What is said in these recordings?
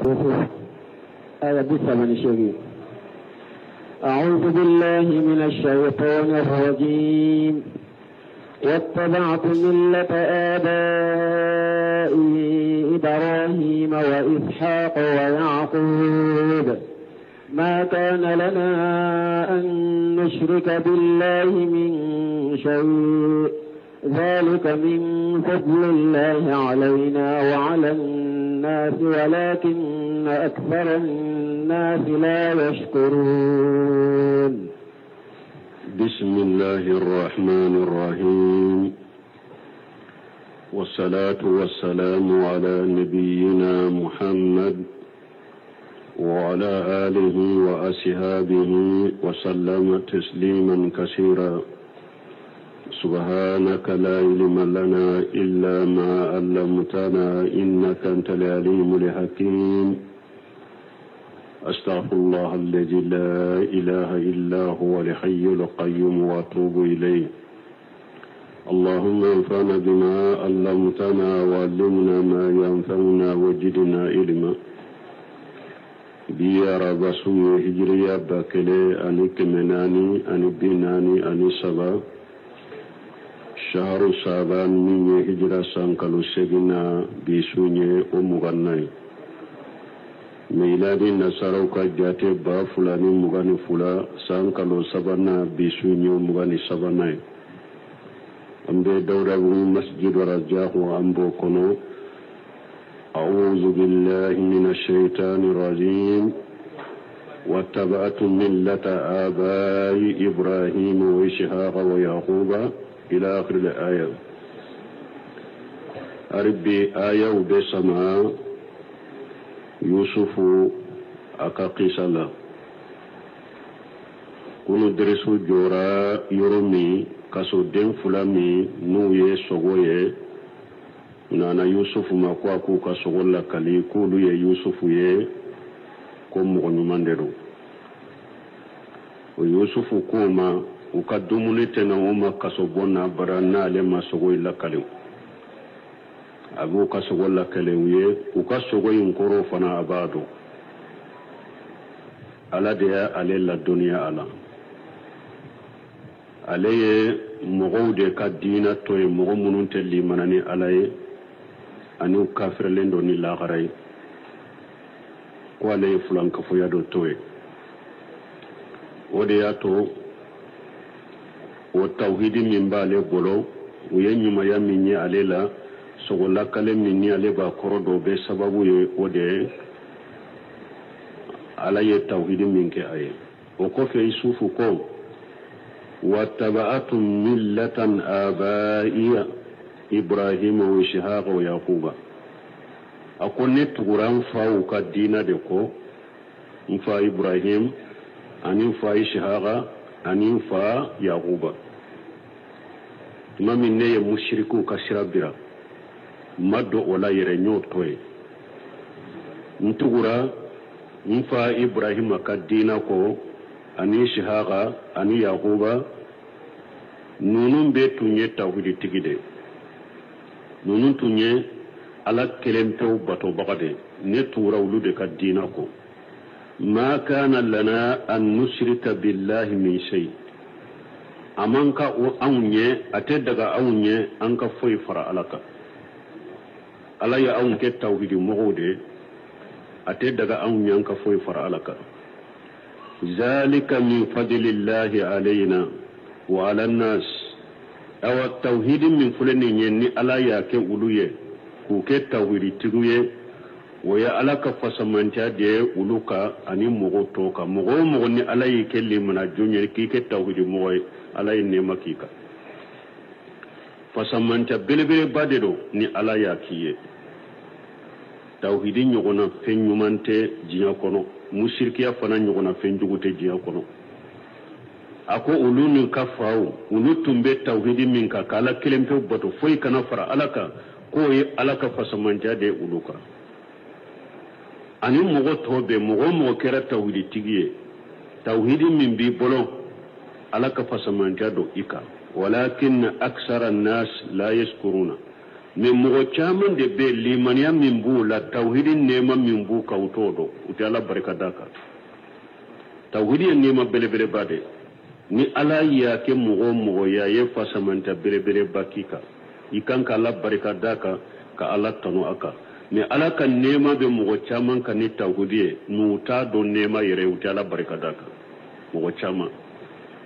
سورة آية 28. أعوذ بالله من الشيطان الرجيم. واتبعت ملة آبائي إبراهيم وإسحاق ويعقوب ما كان لنا أن نشرك بالله من شيء ذلك من فضل الله علينا وعلى الناس ولكن أكثر الناس لا يشكرون. بسم الله الرحمن الرحيم، والصلاة والسلام على نبينا محمد وعلى آله وأصحابه وسلم تسليما كثيرا. سبحانك لا علم لنا إلا ما علمتنا إنك أنت العليم الحكيم. أستغفر الله الذي لا إله إلا هو الحي القيوم وأتوب إليه. اللهم انفعنا بما علمتنا وعلمنا ما ينفعنا وزدنا علما. بيا رسول هجريا باكلي أني كمناني أني بناني أني سبا شهر شعبان من هجرة سانكالو سجنا بيسوني ومغنى ميلادي نصاروكا جاتي با فلاني مغني فلا سانكالو سبانا بيسوني ومغني سبانا أمبي دورة مسجد رجاه أمبو كنو. أعوذ بالله من الشيطان الرجيم. واتبعت ملة آبائي إبراهيم وإسحاق ويعقوب إلى آخر الآية. أربي آية وبسما يوسف أكاقيس الله كونو درسو جورا يرومي كاسو دين فلامي نوية سوغوية nana yusufu makwa ku ka sogolla kali kulu ye yusufu ye ko mo nyumandero o yusufu kuma ukadumuni tena uma kasobona barana le masogo illa kali abu kasogolla kali ye ukasogo yinkoro fana abado ala de ale la dunya ala aleye mogode ka dina to e mogo munun telli manani alaye anu kafir lendo ni lagaray ko ale fulan ka fo yado toy ode yato o tawhidi min bale bolo o yenyuma ya minni alela so la kale minni ale ba korodo be sababu ye ode alaye tawhidi min ke aye o ko fe yusufu ko wattaba'atum millatan abaiya إبراهيم وإسحاق ويعقوب. أكون تقران فاو كدينا دكو نفا إبراهيم أني نفا إسحاق أني نفا يعقوب. ما من نية مشركو كسرابرا مدو ولا يرنيو توي نتقرا نفا إبراهيم كدينا كو أني إسحاق أني يعقوب نونم بيتو نيتاوهدي تيجي nunun tunye ala kelempew bato bagade ne tura wulu de ka dina ko ma kana lana an nushrika billahi min shay amanka o awnye ate daga awnye anka foy fara alaka ala ya awn ke tawhidi mogode ate daga awnye anka foy fara alaka zalika min fadlillahi alayna wa ala nas awa tawhidi min fulani nyenni ala ya ke uluye ku ke tawhidi tiguye waya ala ka fasamanta de uluka ani mogo toka mogo ni ala yi ke limana jonye ki ke tawhidi moy ala yi ne makika fasamanta belebele badero ni ala ya kiye tawhidi nyogona fenyumante jinya kono mushrikiya fana nyogona fenjugute jinya kono ako ulunu kafaw unutumbe tawhidi minka kala kelempe bato foi kana fara alaka ko ye alaka fasamanja de uluka ani mogo tobe mogo kera tawhidi tigiye tawhidi min bi bolo alaka fasamanja do ika walakin aksara an-nas la yashkuruna mais mogo caman de be limaniya min b'u la tawhidi nema min b'u kan u t'o dɔn u tɛ ala barika da kan tawhidi ye nema belebeleba de ni ala y'a kɛ mɔgɔ o mɔgɔ ye a ye fasamanta belebeleba k'i kan i kan ka ala barika da kan ka ala tanu a kan mais ala ka nema bɛ mɔgɔ caman kan ni tawhidi ye n'u t'a dɔn nema yɛrɛ u tɛ ala barika da kan mɔgɔ caman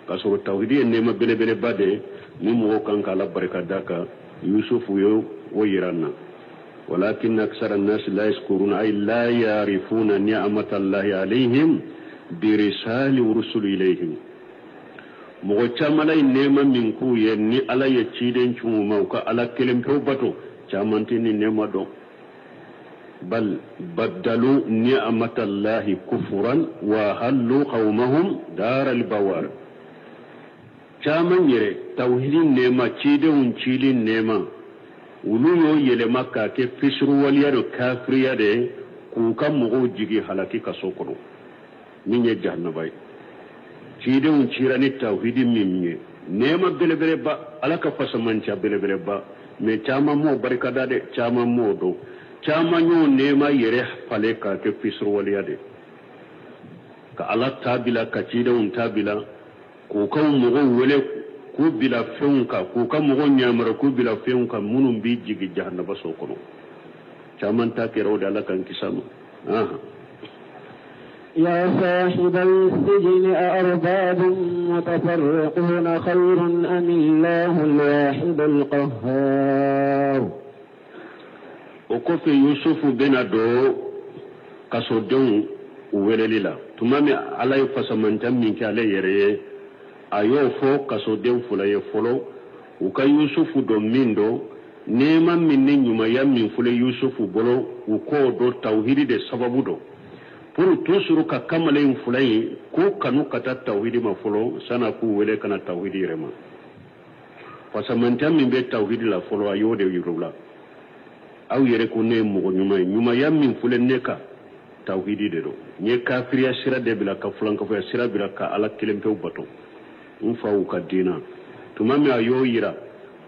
k'a sɔrɔ tawhidi ye nema belebeleba de ni mɔgɔ kan ka ala barika da kan yusufu ye o yira n na walakin aksara annasi la yaskuruna ay la yarifuna ni'mata allahi alayhim birisali rusuli ilayhim mɔgɔ caman la nema min k'u ye ni ala ye ciden cungu ma u ka ala kelen pewu bato caman tɛ ni nema dɔn bal baddalu ni'mata allahi kufran wa hallu qawmahum daral bawar caman yɛrɛ tawhidin nema cidenw cilin nema olu y'o yɛlɛma k'a kɛ fisiruwaliya de kafiriya de k'u ka mɔgɔw jigi halaki kaso kɔnɔ min ye jahannaba ye cidenw cira ni tawhidi min ye nema belebeleba ala ka fasamanca belebeleba mais caman m'o barikada de caman m'o dɔn caman y'o nema yɛrɛ fale k'a kɛ fisiruwaliya de ka ala taabila ka cidenw taabila k'u ka mɔgɔw wele k'u bila fɛnw kan k'u ka mɔgɔw ɲamara k'u bila fɛnw kan minnu b'i jigi jahannaba so kɔnɔ caman ta kɛra o de ala kan kisa ma يا صاحب السجن أأرباب متفرقون خير أم الله الواحد القهار وكفي يوسف بن دو كسودون ولليلا تمامي على يفسمن تمين كالي يريه ayo fo kasoden fula ye folo u ka yusufu do min do nema min ni ɲumaya min fule yusufu bolo u ko do tawhidi de sababu do pour toujours ka kamalen fula ye ko kanu kata tawhidi ma folo sana ku wele kana tawhidi rema fasamanta min be tawhidi la folo ayo de yurula aw yere ko ne mugo ɲumaya min fule ne ka tawhidi de do nye kafiriya sira de bila ka fulan ka fo sira bila ka ala kelen pew bato ufawu ka dina tumami ayo yira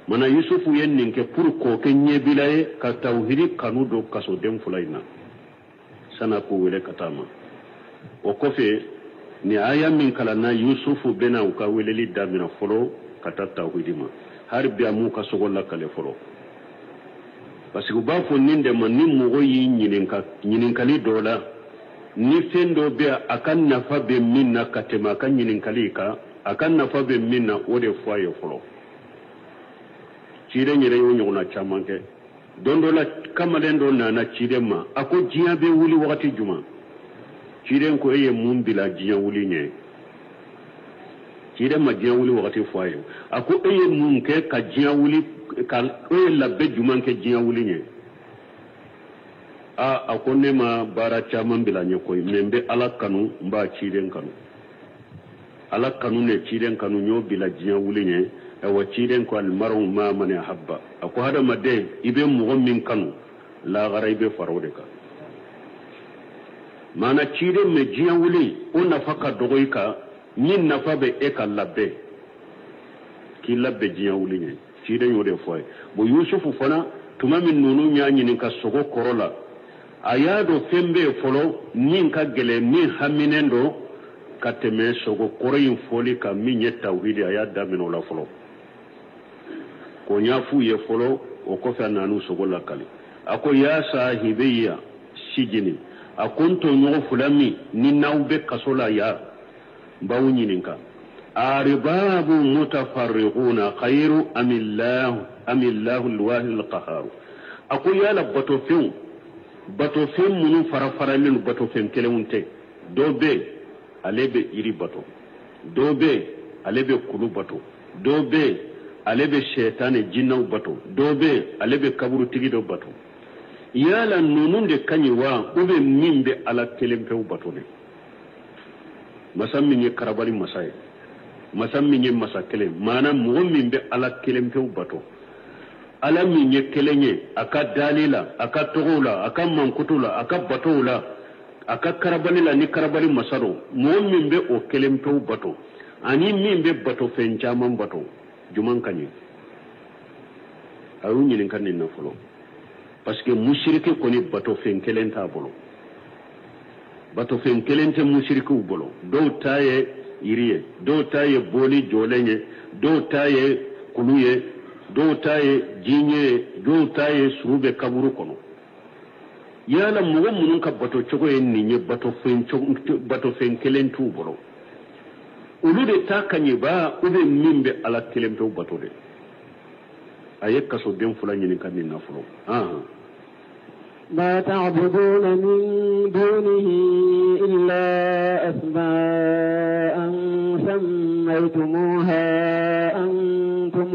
mana yusufu yen ninke pour ko ke nyebilaye ka tawhidi kanu do kaso dem fulaina sana ko wele katama o kofe ni aya min kala na yusufu bena u ka weleli damina folo kata tawhidi ma har biya mu ka sogolla kale folo parce que ba fo ninde man ni mugo yi nyininkali dola ni fendo be akan nafa be minna katema kan nyininkali ka akan nafa be minna o de fo ayo folo cire nyere yo nyona chamanke dondo la kamalen do nana cire ma ako jiya be wuli wakati juma cire ko eye mun bila jiya wuli nye cire ma jiya wuli wakati fo ayo ako eye mun ke ka jiya wuli ka eye labbe juma ke jiya wuli nye ako ne ma bara chaman bila nye koy membe ala kanu mba cire kanu ala kanu ne ciiden kanu nyo bila jiya wuli nye wa ciiden ko almaru ma man habba ako hada madde ibe mugo min kanu la garaybe farode ka mana ciiden me jiya wuli o nafaka dogoy ka min nafa be e ka labbe ki labbe jiya wuli nye ciiden yo de foy bo yusufu fana tuma min nunu nya nyinin ka sogo korola ayado fembe folo min ka gele min haminendo kateme sogo koroyin foli ka min ye tawhidi aya damino la folo ko nyafu ye folo o ko fa nanu sogo la kali ako ya sahibiya sijini akunto nyogo fulami ni nawbe kasola ya bawu nyininka aribabu mutafarriquna khairu amillahu alwahid alqahhar ako ya la bato fen munu farafara min bato fen kelewunte dobe alebe iri bato dobe alebe kulu bato dobe alebe shetane jinnaw bato dobe alebe kaburu tigido bato yala nunun de kanyiwa ube mimbe ala kelempew bato ne masam minye karabali masaye masam minye masakele mana mo mimbe ala kelempew bato ala minye kelenye aka dalila aka togola aka mankutula aka batola aka karabali la ni karabali masaro mo mimbe o kelempew bato ani mimbe bato fenjaman bato juman kanyi ayu ñinin kan ni nafolo parce que mushrike koni bato fen kelenta bolo bato fen kelente mushrike u bolo do taye iriye do taye boli jolenye do taye kuluye do taye jinye do taye surube kaburu kono yala mugo munun ka bato chogo en ni bato fen kelentu bolo ulu de takanye ba ube mimbe ala kelemto bato de ayeka so dem fulani ni kan ni nafulo ما تعبدون من دونه إلا أسماء سميتموها أنتم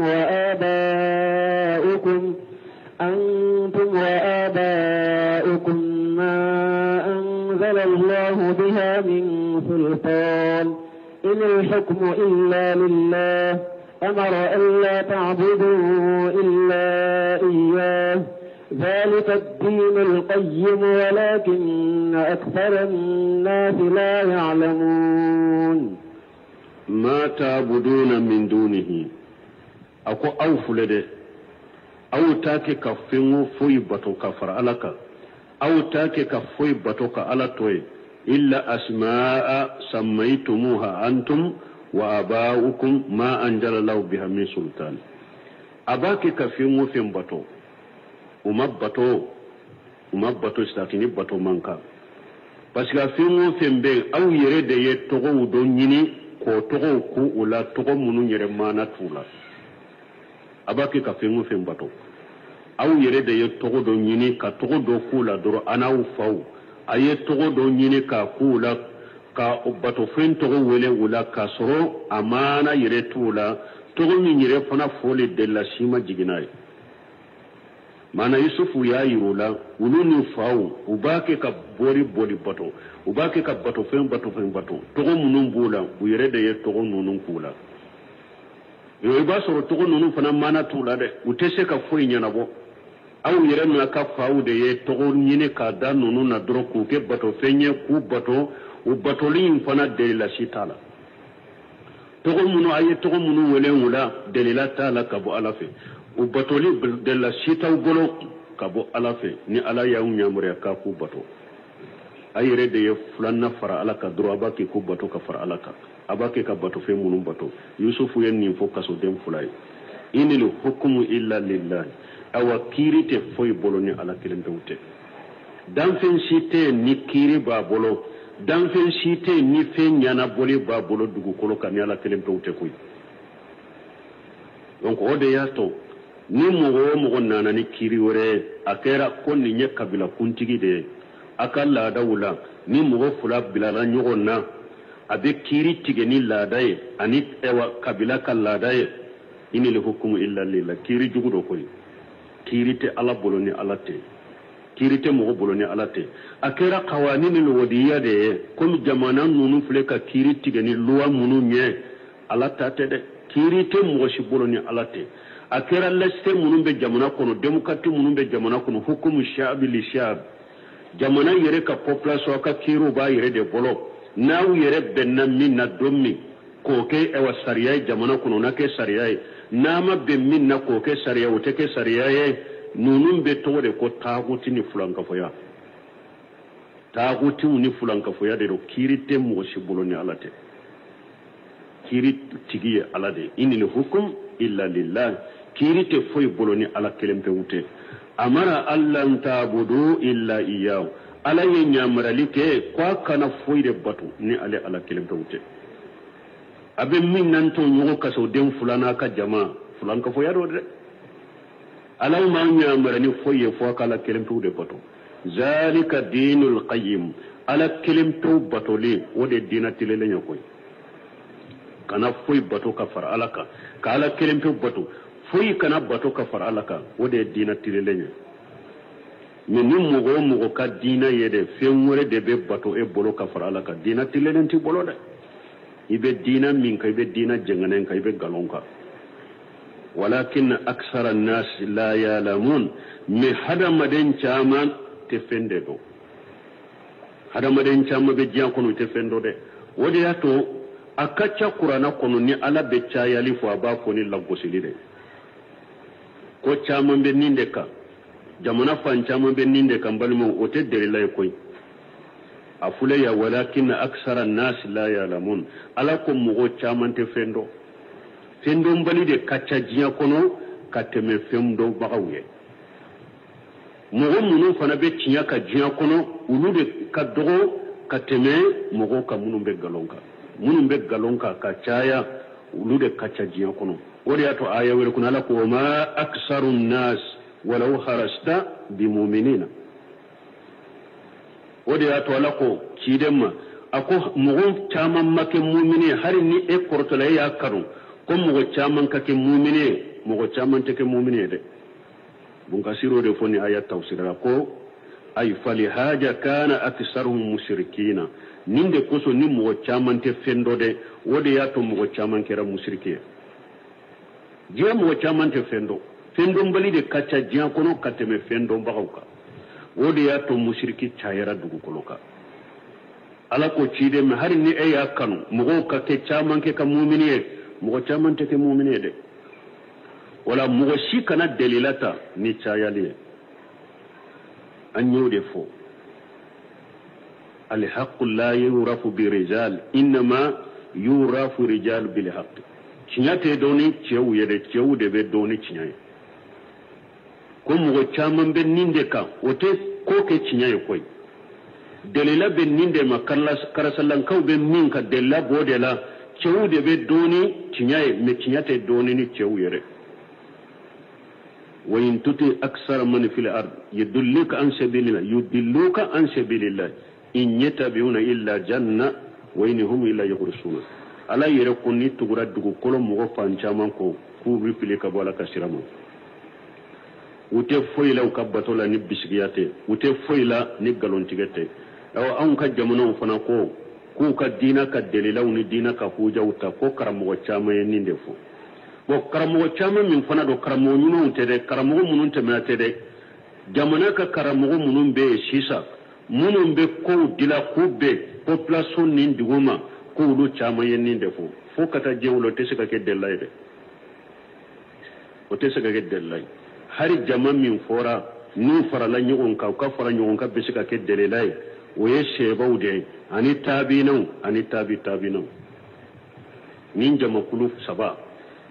وآباؤكم ما أنزل الله بها من سلطان إن الحكم إلا لله أمر ألا تعبدوا إلا إياه ذلك الدين القيم ولكن أكثر الناس لا يعلمون ما تعبدون من دونه أكو أوفلده أو تاكي كفنو فوي باتو كفر علىك أو تاكي كفوي باتو كعلى توي إلا أسماء سميتموها أنتم وآباؤكم ما أنزل الله بها من سلطان أباكي كفنو فين باتو umabbato stakini bato manka parce que fengo fembe aw yere de ye togo do nyini ko togo ku ula togo munu yere mana tula abaki ka fengo fembato aw yere de ye togo do nyini ka togo do kula doro anaw faw aye togo do nyini ka kula ka bato fen togo wele ula ka soro amana yere tula togo min yere fana fole de la shima jiginai mana yusufu ya yirula uluni faw ubake ka bori bato ubake ka bato fen bato togo munun bula bu yere de ye togo nunun kula yo ba soro togo nunun fana mana tula de utese ka foyi nyana bo aw yere na ka faw de ye togo nyine ka da nunun na dro ku ke bato fenye ku bato u bato lin fana de la shitala togo munu aye togo munu wele wula de la tala ka bo alafe u batoli de la sitaw bolo kabo alafe ni ala ya unyamure ka ku bato ayire de ye fulanna fara alaka droba ki ku bato ka fara alaka abake ka bato fe munun bato yusufu yen ni fo kaso dem fulay inil hukmu illa lillah awa kirite foy bolo ni ala kilen dawte dan fen site ni kiri ba bolo dan fen site ni fe nyana boli ba bolo dugu kolo kan ala kilen dawte koy donc ode yasto ni mogo nana ni kiri wore akera konni nye kabila kuntigi de akalla dawula ni mogo fula bilala nyogonna abe kiri tige ni ladaye ani ewa kabila kal ladaye ini le hukumu illa lillah kiri jugudo koy kiri te ala boloni alate kiri te mogo boloni alate akera qawanini lo wadiya de comme jamana nunu fule ka kiri tige ni luwa munu nye alata te de kiri te mogo shi boloni alate akera leste munun be jamana kono demokrati munun be jamana kono hukumu shaabi li shaab jamana yere ka population ka kiro ba yere de bolo naw yere benna min na dommi ko ke ewa sariya jamana kono na ke sariya nama be min na ko ke sariya o te ke sariya nunun be to de ko taguti ni fulanka foya taguti ni fulanka foya de ro kirite mo shibolo ni alate kiri tigiye alade inil hukum illa lillah kirite foy boloni ala kelempe wute amara allan tabudu illa iyahu ala yenya maralike kwa kana foy de batu ni ale ala kelempe wute abe min nan to nyogo kaso dem fulana ka jama fulan ka foya do de ala ma nya marani foy fo kala kelempe wute batu zalika dinul qayyim ala kelempe batoli wode dinatile lenya koy kana foy bato ka far alaka kala kelempe bato foy kana bato ka far alaka wode dina tilelenya menim mugo ka dina yede femure de be bato e bolo ka far alaka dina tilelenti bolo de ibe dina min ka ibe dina jenganen ka ibe galonka walakin aksara an-nas la ya'lamun mi hada maden chaman te fende do hada maden chama be jian kono te fendo de wode yato akacha qur'ana kono ni ala be chayali fo aba ko ni lagosili de ko caman be ninde ka jamana fan caman be ninde kan balmo o te delila koy afule ya walakin aksara nas la ya'lamun ala ko mugo caman te fendo mbali de kacca jiya kono kateme femdo bagawye mugo munu fana be tinya ka jiya kono ulu de kadogo kateme mugo ka munu be galonka ka caya ulu de kacca jiya kono wori ato aya wele kuna la ko ma aksaru nas walau harasta bimu'minina wodi ato ala ko kidemma ako mugo caman make mu'mini hari ni e kortola ya karu ko mugo caman kake mu'mini mugo caman take mu'mini de bun kasiro de foni ayat tafsira ko ay fali haja kana aksaruhum mushrikina ninde koso ni mugo caman te fendo de wodi yato mugo caman kera mushrike jiya mugo caman te fendo mbali de kacha jiya kono kateme fendo bagauka wodi ya to mushriki chayara dugu koloka ala ko chide me hari ni e ya kanu mugo ka ke chaman ke ka mu'miniye mugo chaman te ke mu'miniye de wala mugo shi kana dalilata ni chayali an yode fo al haqq la yurafu bi rijal inma yurafu rijal bil haqq chinyate doni chewu yede chewu de be doni chinyaye ko mugo caman be ninde ka wote ko ke cinyaye koy delila be ninde ma karasallan kaw be min ka della bodela cewu de be doni cinyaye me cinyate doni ni cewu yere wa in tuti aksara man fil ard yudilluka an sabilillah in yatabi'una illa janna wa in hum illa yaghrusuna ala yere kunni tugura dugu kolo mugo fan caman ko ku rifile ka bola kasiramo wute foyla u kabatola ni bisigiyate wute foyla ni galontigete aw an ka jamana fana ko ku ka dina ka delila ni dina ka huja uta ko karamo chama yen ndefo bo karamo chama min fana do karamo nyuno tede karamo munun temate de jamana ka karamo munun be sisa munun be ko dila ko be population ni ndigoma ko do chama yen ndefo fo kata jewlo tesika ke delayde o tesika ke delay hari jama min fora nu farala nyogon ka fara nyogon ka bisika ke delelai oye shebaude ani tabinau nin jama kulu saba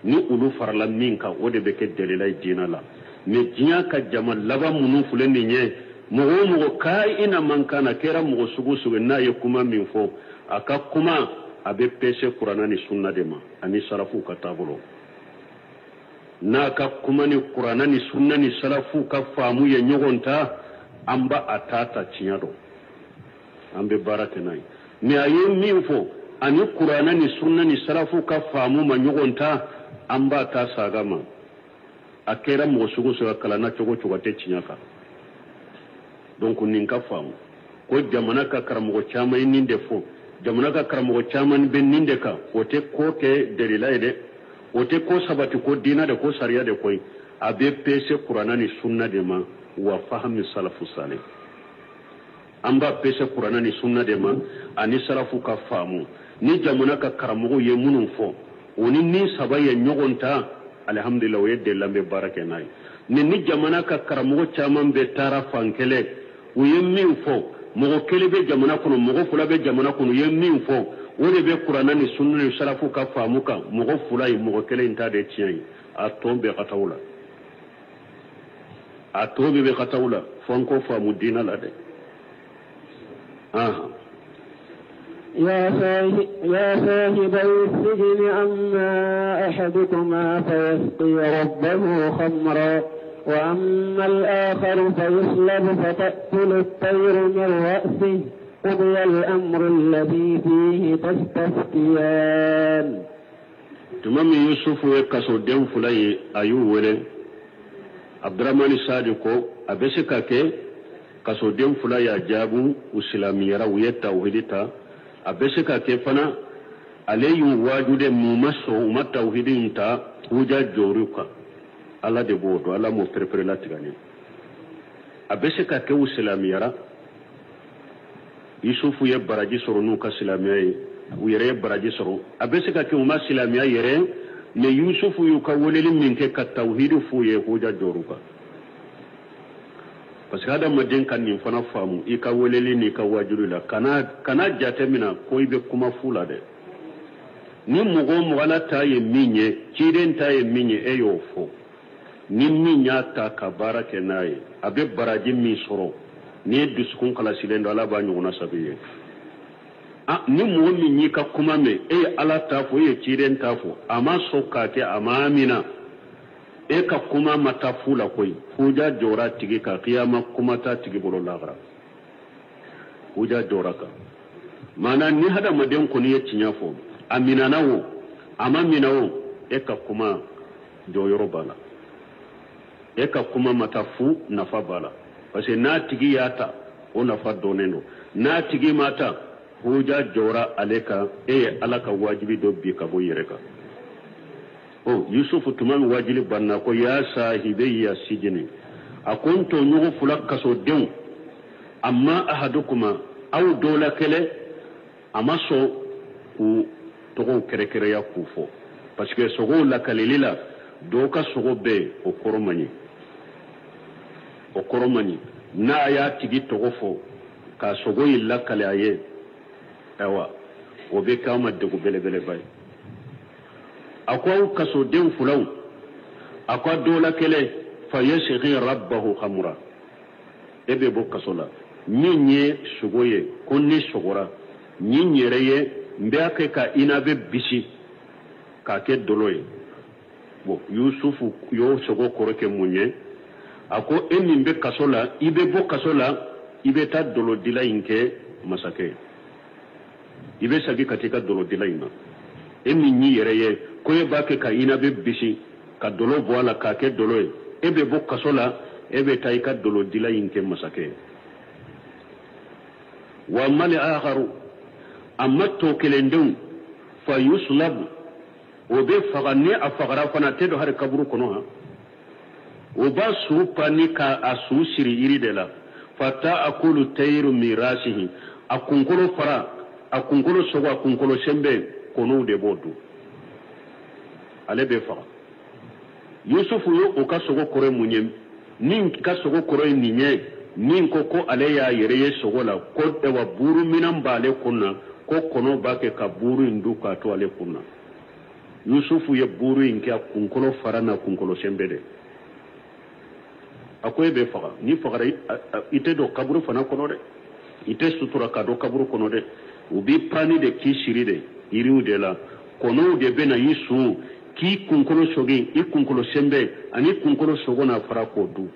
ni ulu farala min ka ode be ke delelai dinala me jinya ka jama laba munu fuleni nye mugo kai ina mankana kera mugo sugu na ye kuma min fo aka kuma abe pese qur'ana ni sunna dema ani sarafu ka tabulo na ka kuma ni qur'ana ni sunna ni salafu ka famu ya nyogonta amba atata chinyado ambe barate nai ni ayi minfo ani qur'ana ni sunna ni salafu ka famu ma nyogonta amba ta sagama akera mo sugo so kala na chogo te chinyaka donc nin ka famu ko jamana ka karamo chama ninde fo jamana ka karamo chama ben ninde ka ote ko ke delila ide ote ko sabati ko dina de ko sariya de koy abe pese qur'ana ni sunna de ma wa fahmi salafu salih amba pese qur'ana ni sunna de ma ani salafu ka famu ni jamana ka karamo ye munun fo oni ni sabaye nyogonta alhamdulillah o yedde lambe barake nay ni jamana ka karamo chaman be tara fankele o yemmin fo mo kele be jamana kono mo fula be jamana kono yemmin fo wode be qur'ana ni sunna ni salafu ka famu ka mo fula yi mo kele inta de tiyan a tombe katawla a tombe be katawla fonko famu dina la de يا صاحب السجن أما أحدكما فيسقي ربه خمرا وأما الآخر فيصلب فتأكل الطير من رأسه قضي الأمر الذي فيه تستفتيان. تمام يوسف وكسو دم فلاي أيو ولي عبد الرحمن الصادق أبسكاكي كسو دم فلاي أجابو وسلامي راوية توحيدتا abeseka kefana aleyu wajude mumaso umatauhidin ta huja joruka ala de bodo ala mo prepare latigani abeseka ke islamiyara yusufu ye baraji soro nuka islamiyai uyere baraji soro abeseka ke umma islamiya yere ne yusufu yukawoleli min ke ka tawhidu fuye huja joruka parce que hada maden kan ni fana famu i ka woleli ni ka wajuru la kana jate mina ko ibe kuma fula de ni mugo mugala ta ye minye ciden ta ye minye eyo fo ni minya ta ka barake naye abe baraji mi soro ni duskun kala silendo ala ba nyuna sabiye ni mugo minyi ka kuma me ala ta fo ye ciden ta fo ama soka ke ama amina ka kuma mata fula koy huja jora tigi ka qiyama kuma ta tigi bolo lagra huja jora ka mana ni hada maden ko ni yecinya fo amina nawo ama minawo ka kuma do yorobala ka kuma mata fu nafa bala parce que na tigi yata o nafa doneno na tigi mata huja jora aleka alaka wajibi do bi ka bo yereka yusufu tuman wajili banna ko ya sahibayya sijini akunto nyugo fulak kaso dew amma ahadukuma aw dola kele amaso ku togo kere ya kufo parce que sogo la kalilila do ka sogo be o koromani na ya tigi togo fo ka sogo illa kale aye awa o be kama de ko bele bay akwa kaso den fulaw akwa dola kele fa yashghi rabbahu khamra ebe bo kasola nyinye sugoye konni sugora nyinyereye mbeake ka inabe bisi ka ke doloye bo yusufu yo sugo koroke munye ako eni mbe kasola ibe bo kasola ibe ta dolo dila inke masake ibe sagi katika dolo dila ina emi nyi yereye koye bake ka inabe bisi ka dolo voila ka ke dolo ebe bo kasola ebe taika dolo dila inke masake wa mali akharu amma to kelendum fa yuslab o be fagani afagara fana tedo har kaburu kono ha o ba su pani ka asu siri iri de la fata akulu tayru mirasihi akunkolo fara akunkolo sogo akunkolo sembe kono de bodu ale be faga yusufu yo o ka sogo kore munye nin ka sogo kore ninye nin ko ale ya yere sogo la ko de wa buru minan bale kunna ko kono bake ka buru indu ka to ale kunna yusufu ye buru inke akunkolo fara na akunkolo sembe de akoy be faga ni faga ite do kaburu fana kono de ite sutura ka do kaburu kono de ubi pani de kishiri de iriu de la kono de bena yisu ki kunkolo sogi i kunkolo sembe ani kunkolo sogo na fara ko du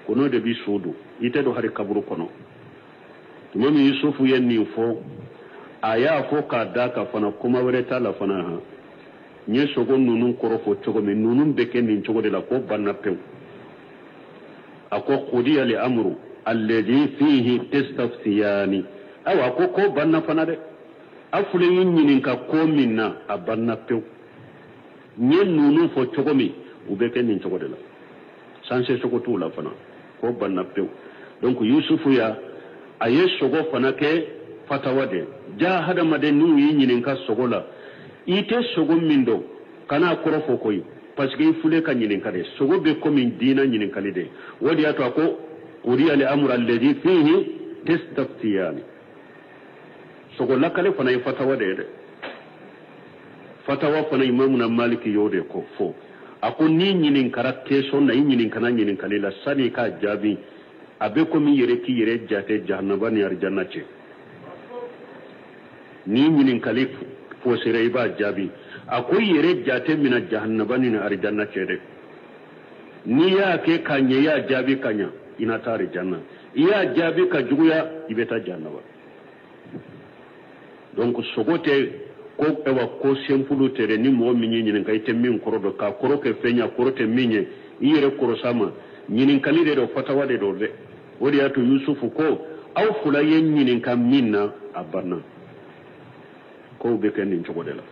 kono de bi sudu ite do hari kaburu kono tumami yusufu yenni fo aya fo ka daka fana kuma wereta la fana ha nye sogo nunun korofo chogo me nunun beke nin chogo de la ko banna pew ako qudiya li amru alladhi fihi tastaftiyani awa ko banna fana de afule yin ka ko minna abanna pew nye nunun fo chogo mi ubeke nin chogo de la sanse sogo tu la fana ko banna pew donc yusufu ya aye sogo fana ke fatawade ja hada made nu yin ka sogo la ite sogo mindo kana korofo koy parce que fule ka yin ka de sogo be ko min dina yin ka de wodi ato ko uriya li amra alladhi fihi tastaftiyani sogo la kale fana fatawade de fatawa fana imamuna maliki yode ko fo ako ni yin kara keso na yin kana yin kalila sani ka jabi abe ko mi yere ki yere jate jahannaba ni arjanna ce ni yin kalif fo sire ba jabi akoy yere jate mina jahannaba ni arjanna ce de ni ya ke kanye ya jabi kanya ina tare janna iya jabi ka juguya ibeta jahannaba donc sogote ko ewa ko sempulu tere ni mo mi nyin ngai te min korodo ka koro ke fenya korote minye ire koro sama nyin kalide do fatawa de do de wodi atu yusufu ko aw fula yen nyin kan minna abanna ko be ken nin jogo de la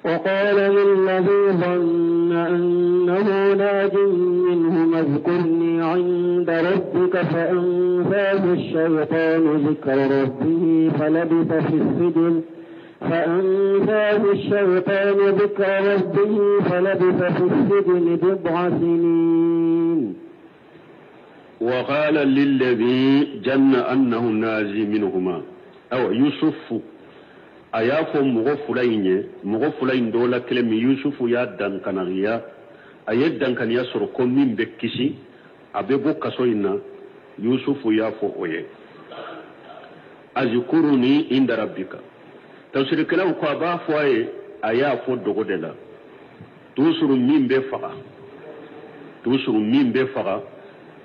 وقال للذي ظن أنه ناج منهم اذكرني عند ربك فأنساه الشيطان ذكر ربه فأنساه الشيطان ذكر ربه فلبث في السجن 9 سنين. وقال للذي جن أنه ناجي منهما أو يوسف أيافو مغفلين دولا كلمة يوسف يادن كنغيا أيدن كان يسر كمين بكسي أبيبو كسوينا يوسف يافو أويه أذكرني عند ربك تفسير كلام كوابا فواي أيافو دوغدلا توسر مين بفقا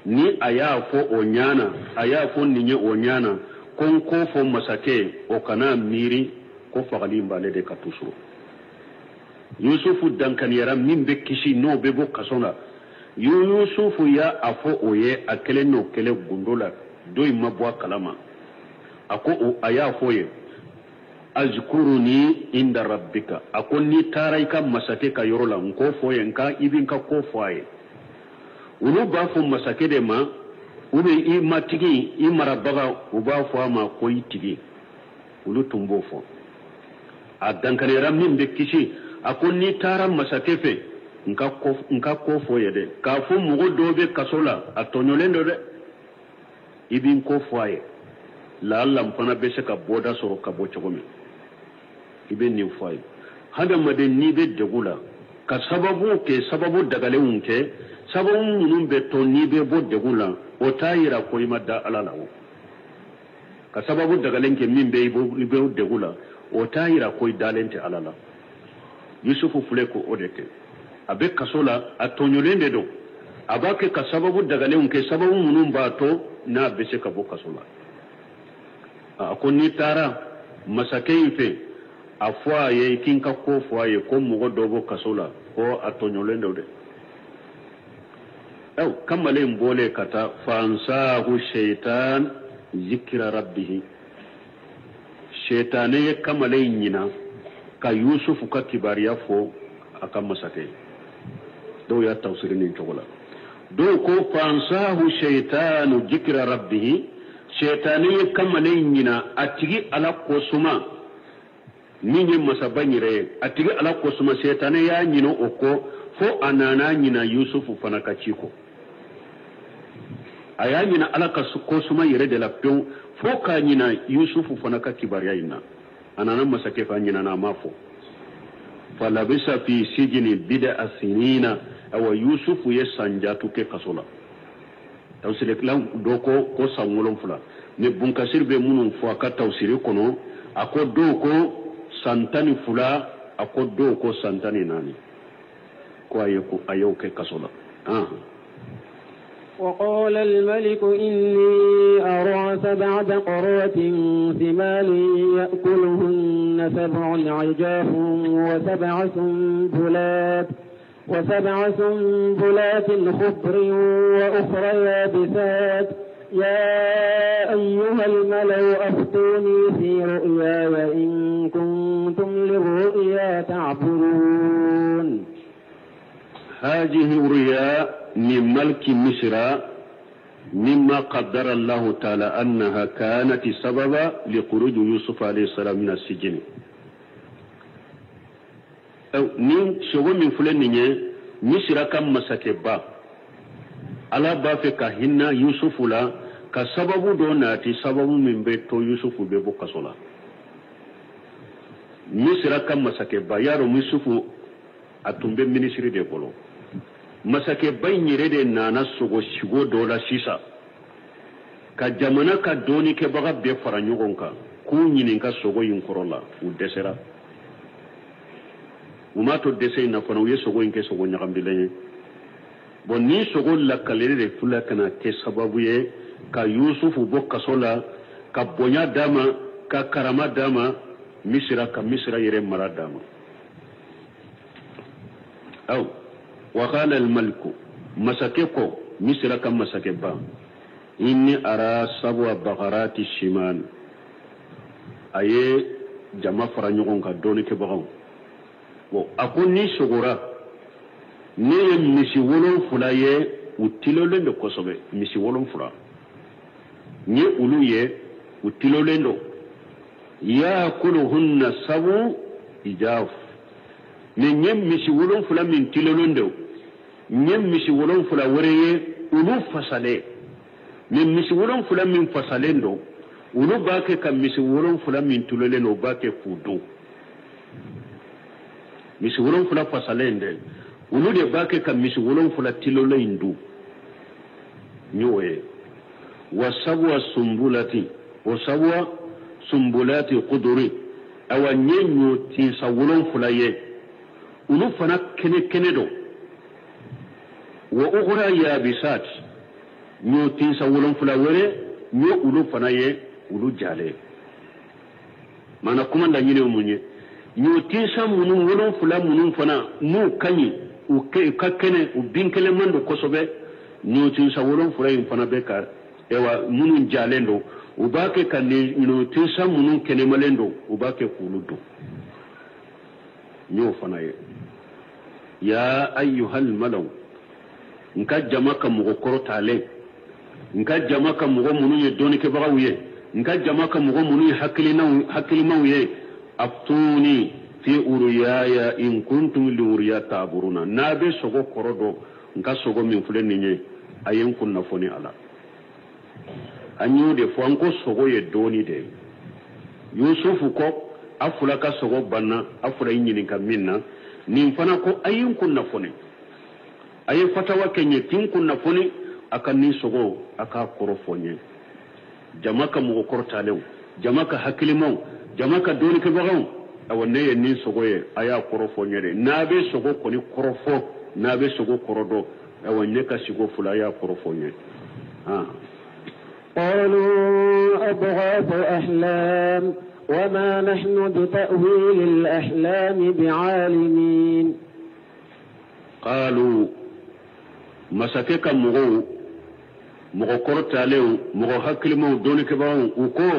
ni ayafo onyana ayafo ninye onyana kon ko fo masake o kana miri ko fagali mbale de katusu yusufu dankan yara min be kisi no be bo kasona yusufu ya afo oye akele no kele gundola doy mabwa kalama ako o ayafo ye azkuruni inda rabbika akonni taraika masake ka yorola nko fo ye nka ibinka ko fo ye ulu ba fo masake de ma ube i matigi i marabaga uba fo ama ko itigi ulu tumbo fo a dankanera min be kisi akonni tara masake fe nka ko fo yede ka fo mugo dobe kasola atonyolendo de ibin ko fo aye la Allah mpana be se ka boda soro ka bo chogomi ibin ni fo aye hada maden ni be degula ka sababu dagale unke sababu munun be to ni be bo degula o tayira ko imadda alalawo ka sababu dagale nke min be bo degula o tayira ko dalente alala yusufu fule ko odeke abe kasola atonyolende do abake ka sababu dagale unke sababu munun ba to na be se ka bo kasola akoni tara masakei fe afwa ye kinka ko fwa ye ko mugo dobo kasola ko atonyolendo de aw kamale mbole kata fansahu shaytan zikra rabbih shaytane ye kamale nyina ka yusufu ka kibariya fo aka masake do ya tawsirin togola do ko fansahu shaytanu zikra rabbih shaytane ye kamale nyina atigi ala ko suma ninyi masabanyire atigi ala ko suma shaytane ya nyino oko fo anana nyina yusufu fana kachiko aya nyina ala ka ko suma yire de la pion fo ka nyina yusufu fana ka kibariya ina anana masake fa nyina na mafo falabisa fi sijni bid'a sinina aw yusufu yasanjatu ke kasola tawsile klan doko ko sangolon fula ne bunkasir be munun fo ka tawsire kono ako doko santani fula ako doko santani nani ko ayo ke kasola وقال الملك إني أرى 7 بقرات ثمان يأكلهن 7 عجاف وسبع سنبلات خضر وأخرى يابسات يا أيها الملأ أفتوني في رؤياي إن كنتم للرؤيا تعبرون. هذه رؤيا من ملك مصر مما قدر الله تعالى أنها كانت سببا لخروج يوسف عليه السلام من السجن. نين شو من فلان مصر كم مسكبا على بافك هنا يوسف لا كسبب دوناتي سبب من بيتو يوسف بيبو كسولا مصر كم مسكبا يارو يوسف أتومبي منشري دي بولو masake banyire de nana sogo shigo dola sisa ka jamana ka doni ke baga be fara nyogon ka ku nyinin ka sogo yin korola u desera umato dese na fana u sogo yin ke sogo nyagam bilenye bon ni sogo la kalere de fula kana ke sababu ye ka yusufu bo kasola ka bonya dama ka karama dama misra yere mara dama aw وقال الملك مسككو مصر كم مسكبا إني أرى 7 بقرات الشمال أي جمع فرانيون كدوني كبغاو وأكون ني سغورا ني مشي ولون فلاي وتيلولندو كوسوبي مشي ولون فلا ني أولوية وتيلولندو يأكلهن سبع إجاف من يمشي ولون فلا من تلولندو يمشي ولون فلا وريه ولو فصله من مشي ولون فلا من فصلندو ولو باكي كم مشي ولون فلا من تلولندو باكي فودو مشي ولون فلا فصلندو ولو دي باكي كم مشي ولون فلا تلولندو نيوه وسبع سنبلاتي وسبع سنبلات قدري أو نينيو تيساولون فلايه ولو فنا كنيدو وأخرى يابسات نيو تيساولون فلاوره نيو ولو فنايه ولو جالي مانا كمان دا نينيو مني نيو تيسا منون ولون فلا منون فنا نو كني وكاكني وبينكلي مندو كوسوبي نيو تيساولون فلايه فنا بكار ewa munun jalendo ubake kanne tisa munun kene malendo ubake kuludo nyo fanaye ya ayyuhal malaw nka jamaka mugo korotale nka jamaka mugo munun ye doni ke bagawiye nka jamaka mugo munun ye hakilimawiye aftuni fi uriyaya in kuntum li uriya taburuna nabe sogo korodo nka sogo min fuleni nye ayen kunna foni ala anyo de fo anko sogo ye doni de yusufu ko afula ka sogo banna afula yini ka minna nin fana ko ayin kunna fone ayi fatawa kenye tin kunna fone aka ni sogo aka korofonye jamaka mu kortalew jamaka hakilimaw jamaka doni ke bagaw awanne ye ni sogo ye aya korofonye de nabe sogo ko ni korofo nabe sogo korodo awanne ka sigo fula ya korofonye قالوا أضغاث أحلام وما نحن بتأويل الأحلام بعالمين قالوا مسكك مغو كرتاليو مغو حكلمو دونك باو وكو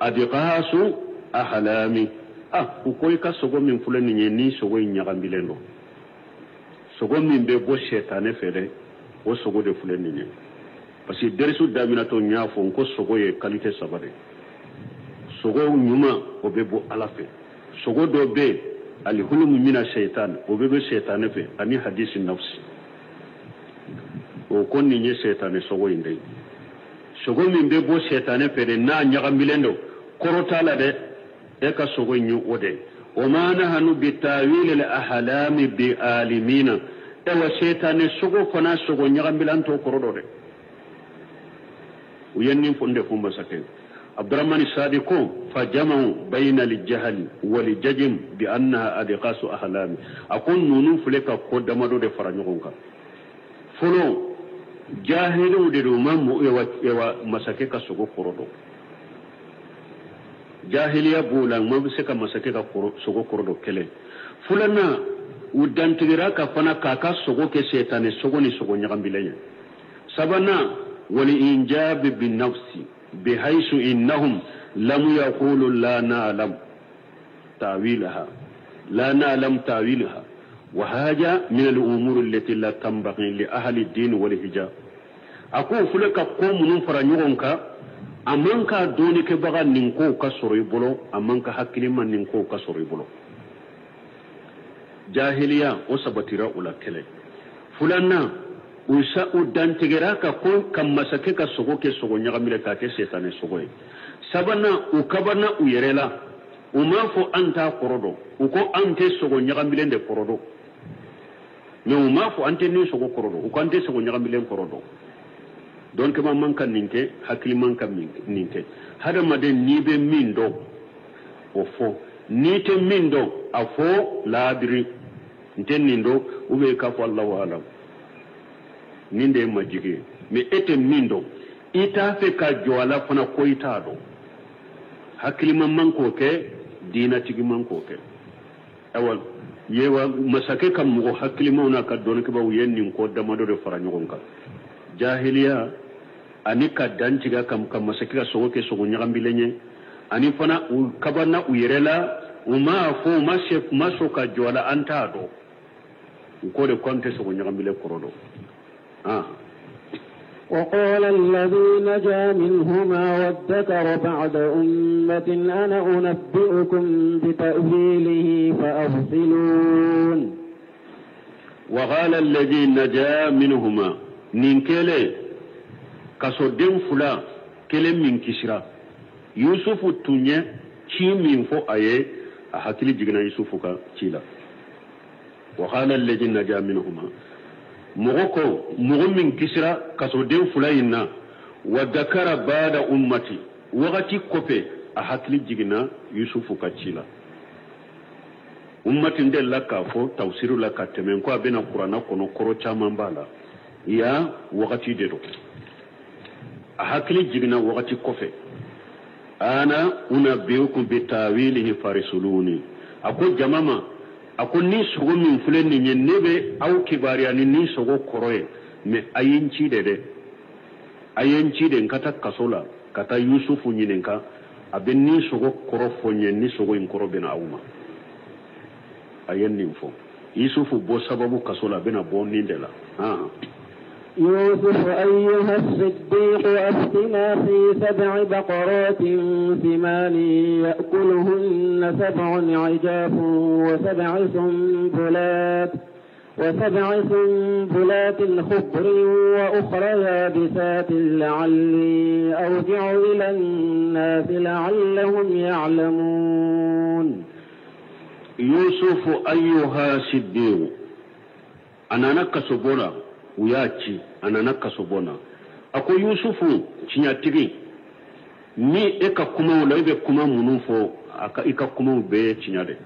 أضغاث أحلامي وكو يكا سوغو من فلان يني سوغو ينيغان بلندو سوغو من بيبو شيطان فيري وسوغو دي فلان يني parce que derisu daminato nyafo nko sogo ye qualité sabare sogo nyuma obebo alafe sogo do be ali hulum mina shaytan obebe shaytan fe ani hadisi nafsi o konni nye shaytan sogo inde sogo min be bo shaytan fe de na nyaga milendo korotala de e ka sogo nyu ode o mana hanu bitawil al ahlam bi alimina e wa shaytan sogo kona sogo nyaga milanto korodo de وينين فند فم سكين عبد الرحمن الصادق فجمعوا بين الجهل والججم بانها ادقاس احلام اكون نونو فلك قدمدو دي فرانيونكا فلو جاهلو دي مام يوا مسكيكا سوغو كورودو جاهليا بولا ما بسكا مسكيكا سوغو كورودو كله فلنا ودانتيرا كا فنا كاكا سوغو كي شيطان سوغو ني سوغو نيغامبيلين سبنا والإنجاب بالنفس بحيث إنهم لم يقولوا لا نعلم تاويلها وهذا من الأمور التي لا تنبغي لأهل الدين والحجاب أقول فلك قوم نفر نيونك أمانك دونك بغا ننكو كسوري بلو أمانك حكي من ننكو كسوري بلو جاهلية وسبتراء أولا كلي فلنا usa udantigera ka ko kam masake ka sogo ke sogo nyagamile ka ke setane sogo sabana ukabana uyerela umafo anta korodo uko ante sogo nyagamile nde korodo me umafo ante ni sogo korodo uko ante sogo nyagamile korodo donc ma manka ninke hakili manka ninke hada maden nibe mindo ofo nite mindo afo labiri ntenindo ube ka ko Allah wa alam ninde majige me ete mindo ita fe ka joala fana ko ita do hakilima manko ke dina tigi manko ke awal yewa masake kam mo hakilima ona ka don ke ba yenni ko damado de faranyon ka jahiliya ani ka dantiga kam masake ka sogo ke sogo nyagambilenye ani fana kabana uyerela uma fo maso ka joala anta do ko de konte sogo nyagambile korodo وقال الذي نجا منهما وادكر بعد أمة أنا أنبئكم بتأويله فأرسلون. وقال الذي نجا منهما نينكيلي كسودين فلا كلم من كسرى يوسف التونية كي من فو أيه أحكي جينا يوسف كتيلا. وقال الذي نجا منهما مغوكو مغمين كسرى كسودين فلا ينا وذكر بعد أمتي وغتي كوبي أحكي جينا يوسف كتيلا. ummatin de la ka fo tawsiru la ka temen ko abena qur'ana kono koro chama mbala ya wakati de do a hakili jigna wakati kofe ana unabbiukum bitawilihi farisuluni ako jamama ako ni sogo min fulen ni nebe au kibariani ni sogo koroye me ayinci de nkata kasola kata yusufu nyinenka aben ni sogo koro fonye ni sogo in koro bena awuma ayen fo yusufu bo sababu kasola bena bon nindela يوسف أيها الصديق أفتنا في 7 بقرات ثمان يأكلهن 7 عجاف وسبع سنبلات خضر وأخرى يابسات لعلي أرجع إلى الناس لعلهم يعلمون. يوسف أيها صديق أنا نكسبنا uyachi ananaka sobona ako yusufu chinyatigi ni eka kuma ulaibe kuma munufo aka ika kuma be chinyade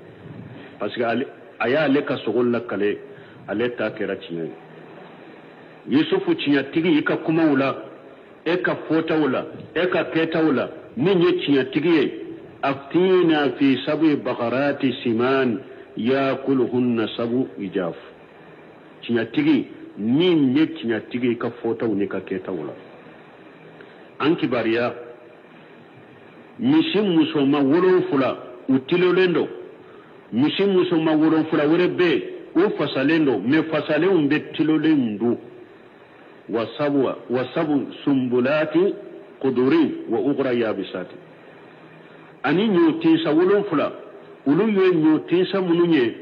parce que aya leka sogolla kale aleta kera chinyade yusufu chinyatigi ika kuma ula eka fota ula eka keta ula minye chinyatigi aftina fi 7 baqarati siman yakuluhunna 7 ijaf chinyatigi min ye tinya tige ka fota woni ka keta wala anki bariya mishim musoma wolo fula utilolendo mishim musoma wolo fula werebe o fasalendo me fasale umbe tilolendo wasabu sumbulati quduri wa ughra yabisati ani nyoti sa wolo fula ulu ye nyoti sa mununye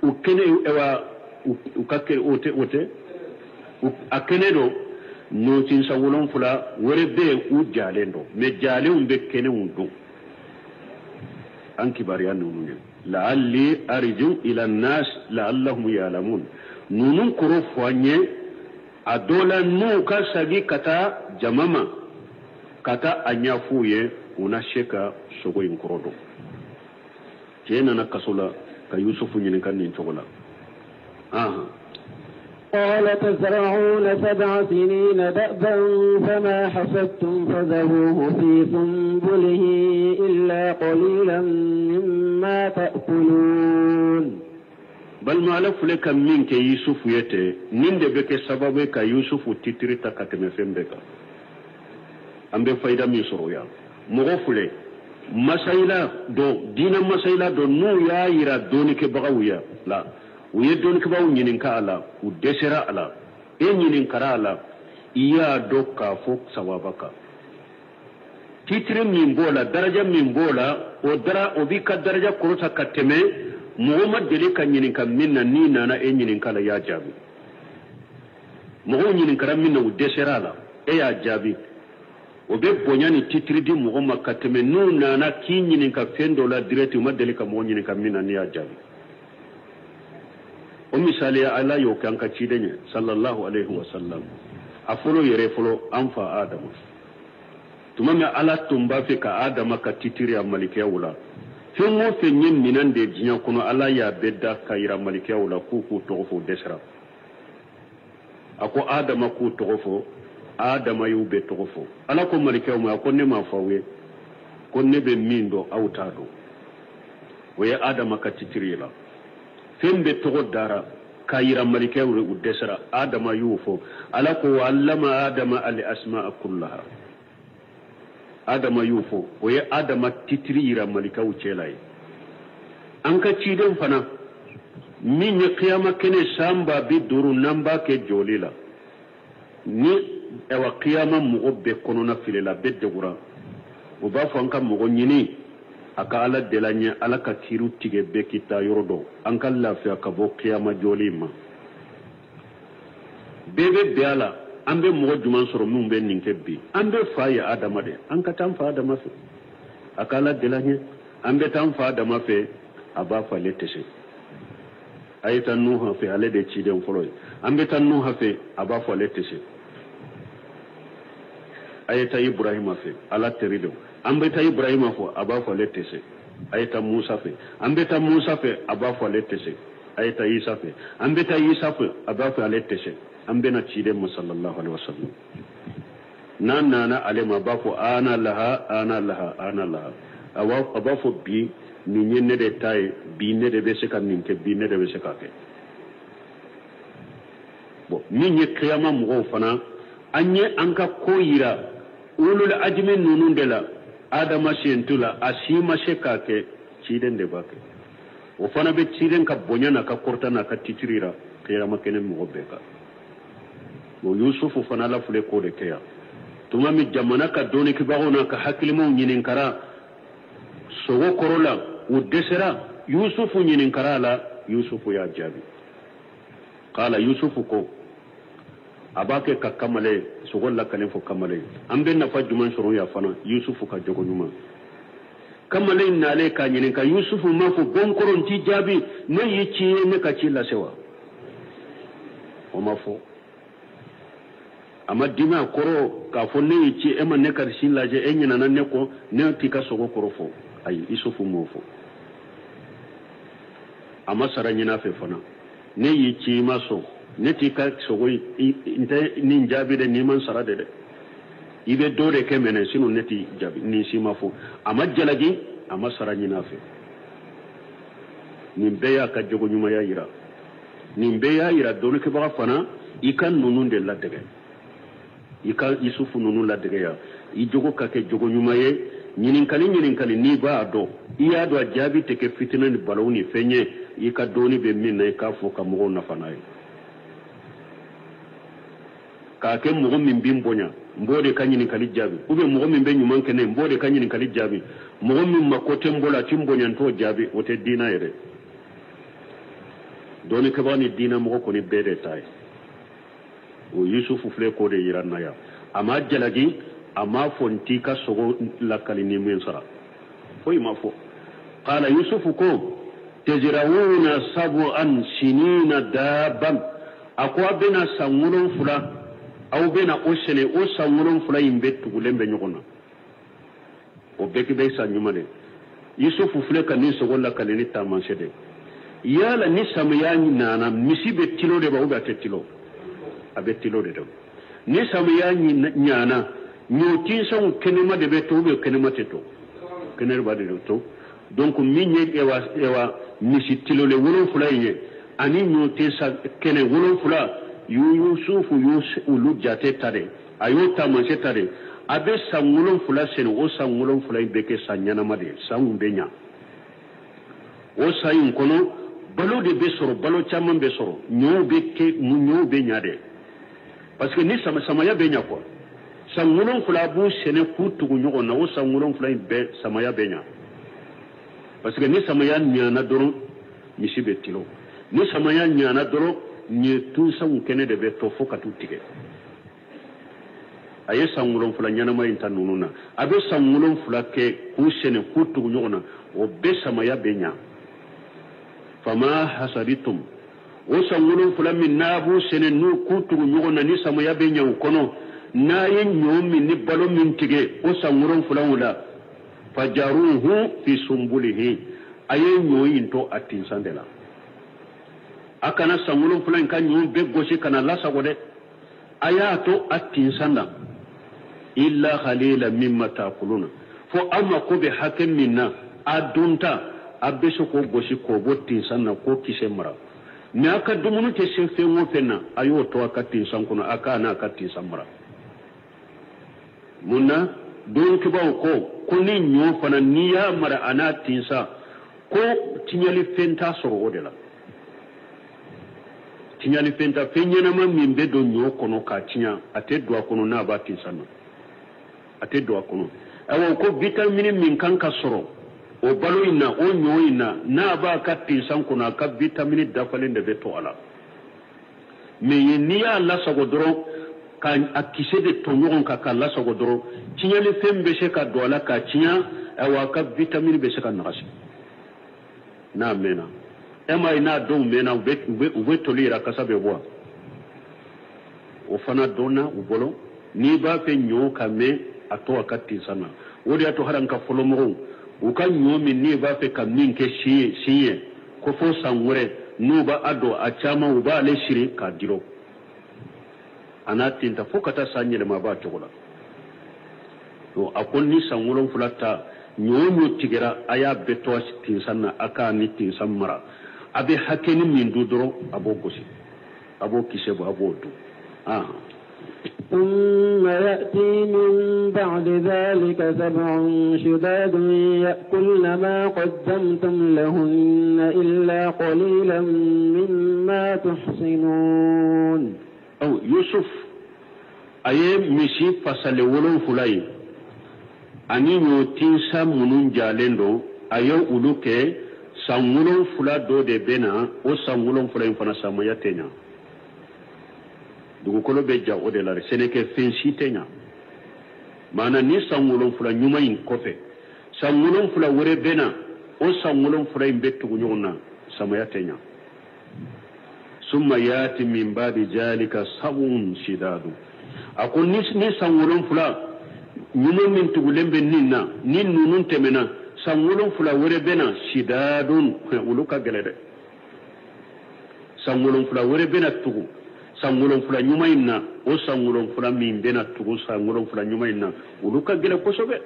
ukene ewa ukake ote akenedo no tin sa wolon fula wore be u jalendo me jale umbe kene undu anki bariya nunu la'alli arju ila an-nas la'allahum ya'lamun nunun koro fanye adola nu ka sagi kata jamama kata anyafuye una sheka sogo inkorodo jena na kasola ka yusufu nyinen kan nin togola قال تزرعون 7 سنين دأبا فما حصدتم فذروه في سنبله إلا قليلا مما تأكلون. بل ما لف لك منك يوسف يتي نند بك سببك يوسف تتري تكتم فين بك أم بفايدة من سرويا مغفلة مسائل دو دين مسائل دو نو يا يرا دونك بغويا لا ويدون كباو نينكا على ودسرا على نينكا على إيا دوكا فوق سوابكا تيتر من بولا درجة من بولا ودرا وبيكا درجة كروسا كتمي محمد دليكا نينكا منا نينا نا نينكا لا يا جابي مغو نينكا منا ودسرا على يا جابي وبيب بونياني تيتر دي محمد كتمي نونا نا كي نينكا $10 ديريتي وما دليكا مو نينكا منا نيا جابي ومثالي على يوكانكا تشيدني صلى الله عليه وسلم أفلو يرفلو أنفا آدم تمامي على تنبافك آدم كتيتري ملكي ولا فيمو في نين منان دي جنيا كنو على يا بدا كايرا ملكي ولا كوكو تغفو دسرا أكو آدم كو تغفو آدم يوبي تغفو على كو ملكي وما أكو نما فاوي كو نبي ميندو أو تادو ويا آدم كتيتري لا fembe togo dara kayira malike wure udesara adama yufo alako allama adama al asma'a kullaha adama yufo oye adama titrira malika ucelai anka ciden fana min ya qiyama kene samba bi duru namba ke jolila ni ewa qiyama mogo be konona filela be degura o b'a fɔ an ka mogo ɲini a ka ala delanya ala ka kiru tige be kita yɔrɔ dɔ an ka lafiya ka bɔ qiyama joli ma bebe be ala an be mogo juman sɔrɔ min be nin kɛ bi an be fa ye adama de an ka taa fa adama fɛ a ka ala delanya an be taa fa adama fɛ a b'a fɔ ale tɛ se a ye taa nuha fɛ ale de ciden fɔlɔ ye an be taa nuha fɛ a b'a fɔ ale tɛ se a ye taa ibrahima fɛ ala teri don an be taa ibrahima fɔ a b'a fɔ ale tɛ se a ye taa musa fɛ an be taa musa fɛ a b'a fɔ ale tɛ se a ye taa isa fɛ an be taa isa fɛ a b'a fɔ ale tɛ se an bena ciden ma sallallahu alaihi wasallam n'an nana ale ma a b'a fɔ ana laha ana laha ana laha a b'a fɔ bi nin ye ne de ta ye bi ne de bɛ se ka nin kɛ bi ne de bɛ se ka kɛ bon min ye kiyama mɔgɔw fana an ye an ka ko yira ulul ajmi ninnu de la adama sentu la a si ma se k'a kɛ ciden de b'a kɛ o fana bɛ ciden ka bonya n'a ka kɔrɔta n'a ka titiri ra kiyama kɛnɛ mɔgɔ bɛɛ kan bon yusufu fana la fule ko de kɛ yan tuma min jamana ka dɔɔni kibagaw n'a ka hakilimaw ɲininkara sogo kɔrɔ la u dɛsɛra yusufu ɲininkara la yusufu y'a jaabi kala yusufu ko a b'a kɛ ka kamale sogo lakalen fɔ kamale an bɛ nafa juman sɔrɔ yan fana yusufu ka jogo ɲuman kamale nalen k'a ɲininka yusufu m'a fɔ bɔnkɔrɔ n t'i jaabi ne y'i ci ye ne ka ci lase wa o ma fɔ a ma dimi a kɔrɔ k'a fɔ ne y'i ci e ma ne ka ci lajɛ e ɲinana ne kɔ ne t'i ka sogo kɔrɔ fɔ ayi yusufu m'o fɔ a ma sara ɲina fɛ fana ne y'i ci i ma sɔn ne t'i ka sogo n tɛ nin jaabi dɛ n'i ma sara de dɛ i bɛ dɔ de kɛ mɛnɛ sinon ne t'i jaabi nin si ma fɔ a ma jalaki a ma sara ɲina fɛ nin bɛɛ y'a ka jogo ɲumanya yira nin bɛɛ y'a yira dɔɔnikɛbaga fana i ka ninnu de ladɛgɛ i ka yusufu ninnu ladɛgɛ yan i jogo ka kɛ jogo ɲuman ye ɲininkali n'i b'a dɔn i y'a dɔn a jaabi tɛ kɛ fitina ni balawu ni fɛn ye i ka dɔɔni bɛ min na i k'a fɔ ka mɔgɔw nafa n'a ye k'a kɛ mɔgɔ min b'i bonya n b'o de ka ɲininkali jaabi ou bien mɔgɔ min bɛ ɲuman kɛ ne n b'o de ka ɲininkali jaabi mɔgɔ min ma ko tɛ n bolo a ti n bonya n t'o jaabi o tɛ diina yɛrɛ dɔɔnikɛbaga ni diina mɔgɔ kɔni bɛɛ de ta ye o yusufu filɛ k'o de yira n na yan a ma jalaki a m'a fɔ n t'i ka sogo lakali ni min sara foyi ma fɔ qala yusufu ko tazrawuna sab'an sinina daban a ko a bɛna san 7 aw bɛna o sɛnɛ o san 7 in bɛ tugulen bɛ ɲɔgɔn na o bɛɛ bɛ san ɲuman de yusufu filɛ ka nin sogo lakali ni taamasɛ de yala ni samiya nana misi bɛ tilo de ba ou bien a tɛ tilo a bɛ tilo de dɛ ni samiya ɲana ɲɔtinsanw kɛnɛma de bɛ to ou bien kɛnɛma tɛ to kɛnɛma de bɛ to donc min ye ewa misi tilole 7 in ye ani ɲɔtinsan kɛnɛ 7 yusufu y'olu jate ta de a y'o taamasɛ ta de a bɛ san 7 sɛnɛ o san 7 in bɛ kɛ san ɲanama de ye sanw bɛ ɲa o san in kɔnɔ balo de bɛ sɔrɔ balo caman bɛ sɔrɔ ɲɔw bɛ ɲa dɛ parce que ni samaya bɛ ɲa quoi san 7 b'u sɛnɛ k'u tugu ɲɔgɔn na o san 7 in bɛɛ samaya bɛ ɲa parce que ni samaya ɲana dɔrɔn misi bɛ tilo ni samaya ɲana dɔrɔn ɲɛtunsanw kɛnɛ de bɛ tɔ fo ka t'u tigɛ a ye san 7 ɲanama in ta ninnu na a bɛ san 7 kɛ k'u sɛnɛ k'u tugu ɲɔgɔn na o bɛɛ samaya bɛ ɲa fama hasaditum o san 7 min n'a b'u sɛnɛ n'u k'u tugu ɲɔgɔn na ni samaya bɛ ɲa u kɔnɔ n'a ye ɲɔ min ni balo min tigɛ o san 7 la fajaruhu fi sumbulihi a ye ɲɔ in to a tinsan de la a kana san 7 in ka ɲɔ bɛɛ gosi kana lasago dɛ a y'a to a tinsan na illa qalila mimma ta'kuluna fo aw mako bɛ hakɛ min na a dunta a bɛ se k'o gosi k'o bɔ tinsan na k'o kisɛ mara mais a ka dumuni tɛ se fɛn o fɛn na a y'o to a ka tinsan kɔnɔ a k'a n'a ka tinsan mara mun na dɔnkibaw ko ni ɲɔ fana n'i y'a mara a n'a tinsan ko tiɲɛli fɛn t'a sɔrɔ o de la tinyali fenta fenyana ma min be do nyo kono ka tinya ate do kono na ba tinsana ate do kono awo ko vitamine min kan ka soro o balo ina o nyo ina na ba ka tinsan kono ka vitamine dafalen de beto ala me ni ya la sago doro ka akise de to nyon ka la sago doro tinyali fembe se ka do ala ka tinya awa ka vitamine be se ka nagasi na mena ema ina don mena ube tolira kasabe boa o fana dona ubolo ni ba fe nyo kame ato akati sana wodi ato haranka folomo u kan nyo min ni ba fe kamin ke shiye ko fo sangure no ba ado a chama uba le shiri ka diro anati nta fokata sanyele ma ba chokola to akonni sangulon fulata nyo tigera aya beto tinsana aka ni tinsan mara abe hakeni min dudoro abo gosi abo kisebo abo du ثم يأتي من بعد ذلك 7 شداد يأكلن ما قدمتم لهن إلا قليلا مما تحصنون أو يوسف أيه مشي فصل ولون فلاي أني نوتينسا منون جالندو أيه أولوكي sangulon fula do de bena o sangulon fula infana samaya tenya dugu kolo be ja o de la seneke fensi tenya mana ni sangulon fula nyuma in kofe sangulon fula wore bena o sangulon fula imbe tugu nyona samaya tenya summa yati min ba'di jalika sabun shidadu akon ni sangulon fula nyuma min tugu lembe ninna ni nunun temena sangulon fula wore bena shidadun uluka gelede sangulon fula wore bena tugu sangulon fula nyuma inna o sangulon fula min bena tugu sangulon fula nyuma inna uluka gele kosobe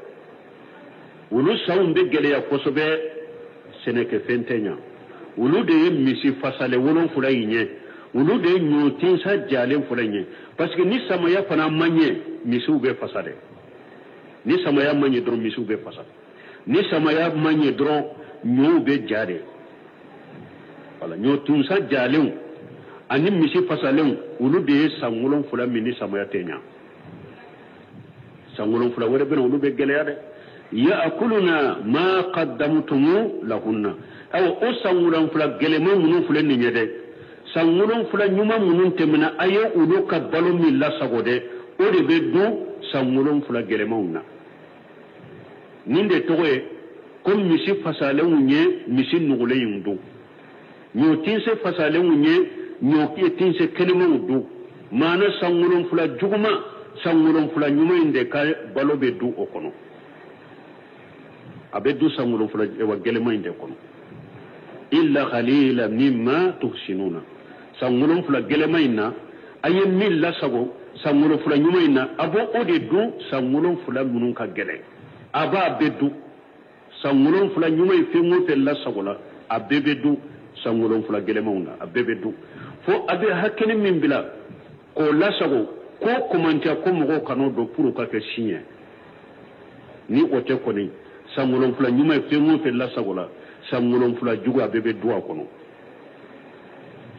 ulu sawun be gele ya kosobe seneke fentenya ulu de misi fasale wolon fula yinye ulu de nyotin sa jalen fula yinye parce que ni samaya fana manye misu be fasale ni samaya manye dro misu be fasale ni samaya manye dron nyo be jare wala nyo tunsa jalew ani misi fasalew ulu de sangulon fula mini samaya tenya sangulon fula wore ben ulu be gelede ya akuluna ma qaddamtum lahunna aw o sangulon fula gelema munun fula ni nyede sangulon fula nyuma munun temena ayo ulu ka balo mi la sagode o de be du sangulon fula gelema unna ninde togoye comme misi fasale unye misi nugule yundu nyo tinse fasale unye nyo tinse kelema udu mana sangulon fula juguma sangulon fula nyuma inde ka balo be du okono abe du sangulon fula ewa gelema inde kono illa qalila mimma tuhsinuna sangulon fula gelema inna aye milla sago sangulon fula nyuma inna abo ode du sangulon fula munun ka gele aba bedu sangulon fula nyuma ifengo fella sagola abebedu sangulon fula gelemauna abebedu fo abe hakene min bila ko la sago ko komanta ko mo kano do puru ka ke sinye ni ote ko ni sangulon fula nyuma ifengo fella sagola sangulon fula jugo abebedu akono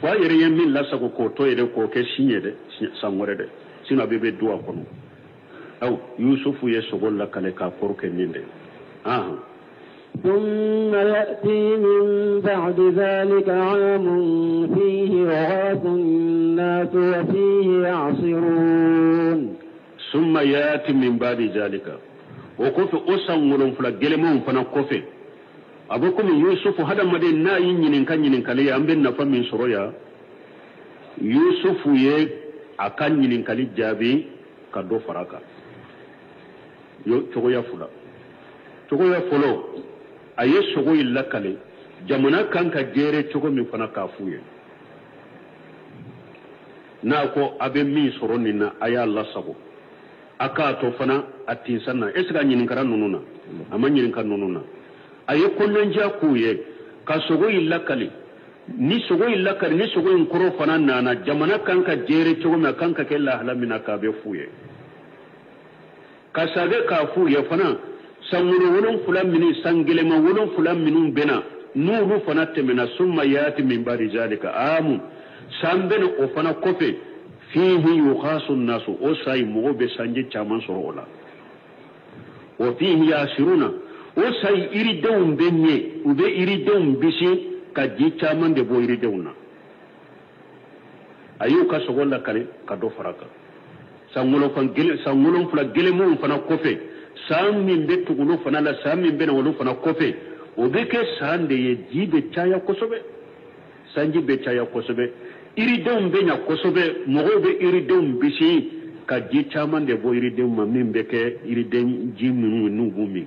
fo yere yemin la sago ko to yere ko ke sinye de sangore de sino abebedu akono أو يوسف يسقول لك لكافرك النinde ثم يأتي من بعد ذلك عام فيه يغاث الناس وفيه يعصرون ثم يأتي من بعد ذلك وكف أسمون فلا جلمون فنا كف أبوكم يوسف هذا مدين نا ينين كان ينين كلي أم بين نفهم من سرويا يوسف يه أكان ينين كلي جابي كدو فراكا yo togoya folo aye sogo illa kale jamana kan ka jere togo mi fana ka fuye na ko abe mi soro nina aya Allah sabo aka to fana atinsanna esga nyin karan nununa amma nyin kan nununa aye konnon ja kuye ka sogo illa kale ni sogo illa kale ni sogo in koro fana nana jamana kan ka jere togo mi kan ka kella halamina ka be fuye kasabe kafu ya fana sangulu wolon fulan mini sangelema wolon fulan minun bena nuru fana temena summa yati min bari zalika amu sambene o fana kofe fihi yukhasu nasu o sai mo be sanje chaman sorola wa fihi yasiruna o sai iri dawum benye ube iri dawum bisi ka ji chaman de bo iri dawna ayuka sogolla kale ka do faraka sangulo fula gele mo fana kofe sammin be tugulo fana la sammin be na wolu fana kofe o be ke sande ye jibe chaya kosobe sanji be chaya kosobe iri dawum be nya kosobe mogo be iri dawum bisi ka ji chaman de bo iri dawum min be ke iri den jimu nu bumi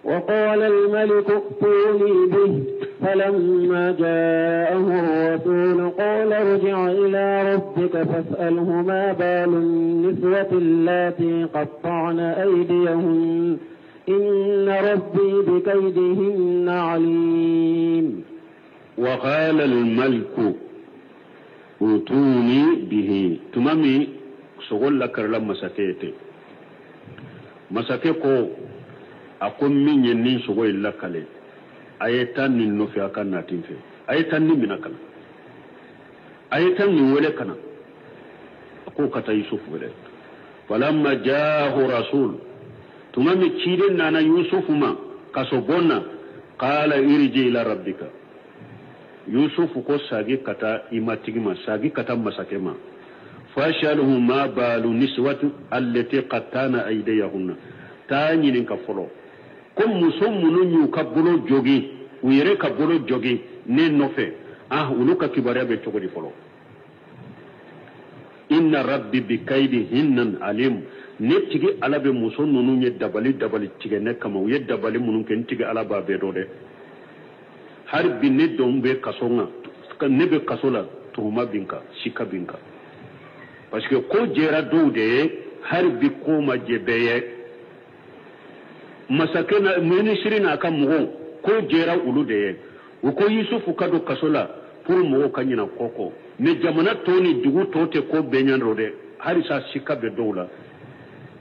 وقال الملك ائتوني به فلما جاءه الرسول قال ارجع إلى ربك فاسأله ما بال النسوة اللاتي قطعن أيديهن إن ربي بكيدهن عليم. وقال الملك ائتوني به تمامي سغل لك لما سكيتي مسكيكو akon min yennin sogo illa kale ayetan nin no fi akan natin fe ayetan ni minakala ayetan ni wele kana ko kata yusuf wele falamma jaahu rasul tumami chiden nana yusuf ma kasobonna qala irji ila rabbika yusuf ko sagi kata imatigima sagi kata masakema fashaluhu ma balu niswatu allati qattana aydiyahunna tani nin ka folo comme muso munu nyu ka bolo jogi uyere ka bolo jogi ne nofe ulu ka kibara be to di folo inna rabbi bi kaydihinna alim ne tigi ala be muso nunu nye dabali tige ne kama uye dabali munu ken tigi ala ba be do de har bi ne dombe kasonga ne be kasola tuhuma binka shika binka parce que ko jera do de har bi ko ma jebeye masakena ministry na kan mugo ko jera ulu de ko yusufu kado kasola pour mugo kanyina koko me jamana toni dugu tote ko benyan rode harisa shikabe dola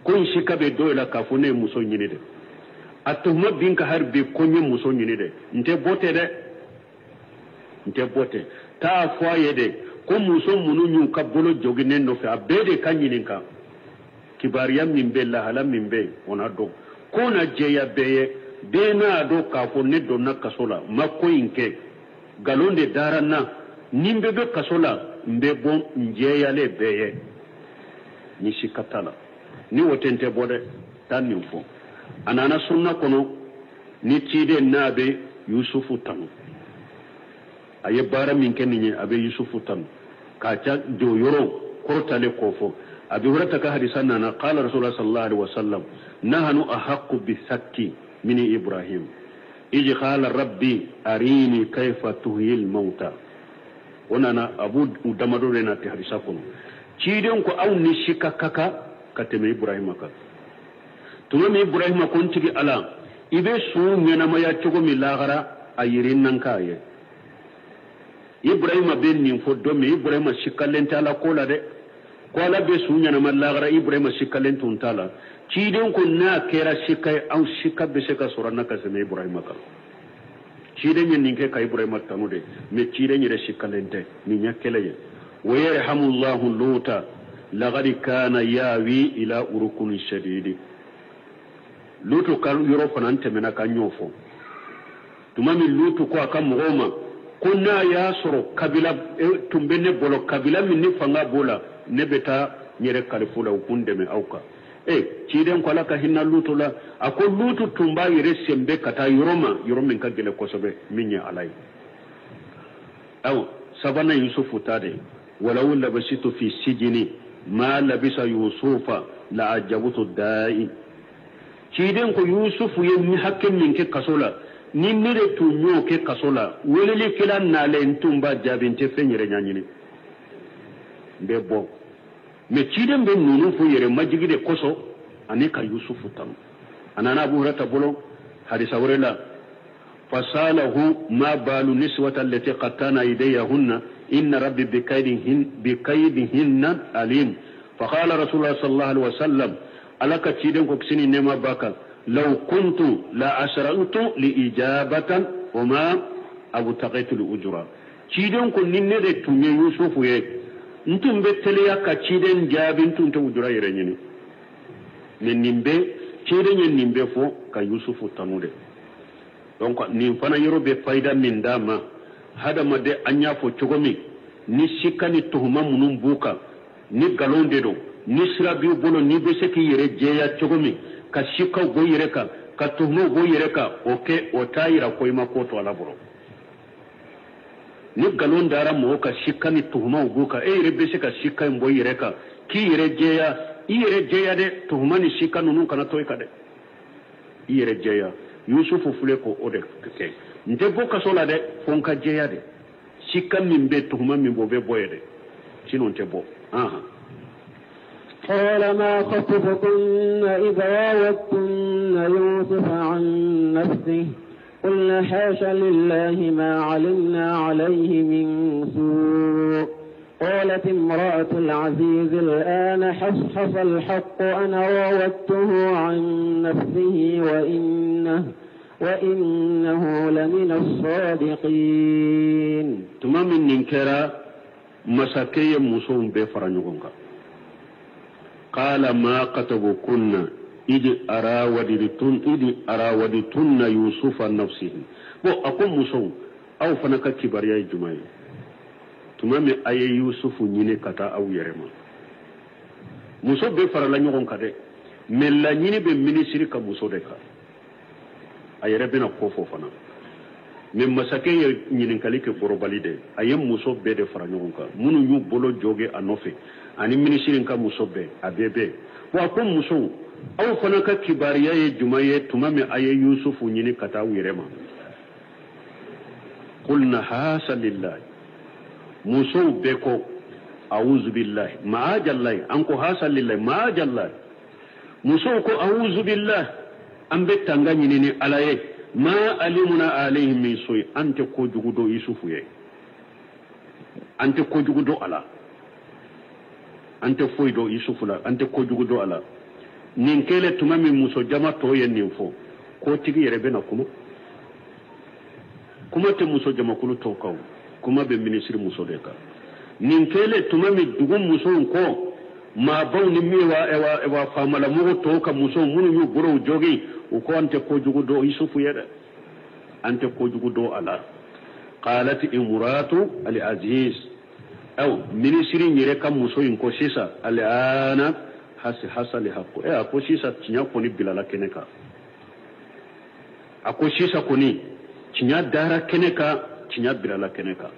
ko shikabe dola ka fune muso nyini de atuma binka harbe konye muso nyini de nte bote ta foye de ko muso munu nyu ka bolo jogine no fa bede kanyini ka kibariyam min bella halam min be ona do kona jeya beye bena do ka fo ne do na kasola makko inke galonde darana nimbe be kasola mbe bon njeya le beye ni shikatala ni wotente bode tan fo anana sunna kono ni tide nabe yusufu tanu aye bara min kenni abe yusufu tanu ka ta do yoro kortale kofo abi hurata ka hadisan na qala rasulullah sallallahu alaihi wasallam nahnu ahaqqu bisakki min ibrahim iji qala rabbi arini kayfa tuhyil mauta onana abu damado na ta hadisa ko ciden ko awni shikakaka kateme ibrahim ka tumi ibrahim ko ntigi ala ibe su nyana maya cogo mi lagara ayirin nan kaye ibrahim ben nin fo do mi ibrahim shikalenta ala kola de kola be su nyana malagara ibrahim shikalenta untala ciden ko na kera shikai aw shikabe shika surana ka seme ibrahim ka ciden nin ke ka ibrahim tanude me ciden yere shikalente ni nyakele ye wa yarhamullahu luta laqad kana yawi ila urukun shadidi lutu kan yoro fanante mena kan nyofo tumami lutu ko akam ngoma kunna yasro kabila tumbene bolo kabila minni fanga bola nebeta nyere kalifula ukundeme auka ciden ko laka hinna lutu la ako lutu tumba yere sembe kata yoromin ka gele kosobe minya alai aw sabana yusufu tade walau labasitu fi sijini ma labisa yusufa la ajabutu da'i ciden ko yusufu yemi hakken min ke kasola ni mire tunyo ke kasola welele kilan na le ntumba jabinte fenyere nyanyini bebo me ciden be nunu fu yere majigide koso anika yusufu tam anana abu hurata bolo hadisa wurela fasalahu ma balu niswata allati qattana idayahunna inna rabbi bikaydihinna alim faqala rasulullah sallallahu alaihi wasallam alaka ciden ko kisini nema baka law kuntu la asra'tu li ijabatan wama abu taqaitu li ujra ciden ko ninne de tunye yusufu ye ntum be teleya ka ciden jabin tun to udura yere nyini men nimbe ciden yen nimbe fo ka yusufu tanude donc ni fana yoro be fayda min dama hada made anya fo cogomi ni sikani tuhuma munum buka ni galonde do ni sirabi bolo ni be seki yere jeya cogomi ka sikka go yere ka tuhuma go yere ka oke o tayira ko ima ko to alaboro ni galon dara mo ka sikani tuhuma buka e yere be seka sikka mbo yere ka ki yere jeya de tuhuma ni sikka nunu kana toy ka de yere jeya yusufu fule ko ode ke nde boka sola de fonka jeya de sikka min be tuhuma min bo be boyede sinon te bo قال ما خطبكن إذا راودتن يوسف عن نفسه قلنا حاش لله ما علمنا عليه من سوء قالت امرأة العزيز الآن حصحص الحق أنا راودته عن نفسه وإنه لمن الصادقين تمام النكرة مساكي مسوم بفرنجونك قال ما كتبكن إذ أراودتن يوسف نفسه بو أكون مسوم أو فنك كبرياء جمعي تمام أي يوسف نيني كتا أو يرما مسوم بفرنجونك ده من لا نيني بمنسيري كمسوم دكا أي ربنا كوفو فنا من مساكي نيني كاليك بروبالي ده أي مسوم بفرنجونك منو يو بولو جوغي أنوفي ani ministre ka musobe abebe wa ko muso aw fana ka kibariya ye jumaye tumame aye yusufu nyini kata wirema qulna hasa lillahi muso beko a'udhu billahi ma'ajallahi anko hasa lillahi ma'ajallahi muso ko a'udhu billahi ambe tanga nyini ni alaye ma alimuna alayhi min su'i ante ko jugudo yusufu ye ante ko jugudo ala ante foy do yusufula ante ko jugu do ala nin kele tumami muso jama to yen nin fo ko tigi yere be na kuma te muso jama kulu to kaw kuma be ministre muso de ka nin kele tumami dugu muso ko ma baw ni miwa ewa famala mo to ka muso munu yu boro jogi o ko ante ko jugu do yusufu yede ante ko jugu do ala qalat imratu al aziz أو منسري نيركا مسوين كوشيسا الآن حسا لحقو أكوشيسا تنيا كوني بلالا كنكا أكوشيسا كوني تنيا دارا كنكا تنيا بلالا كنكا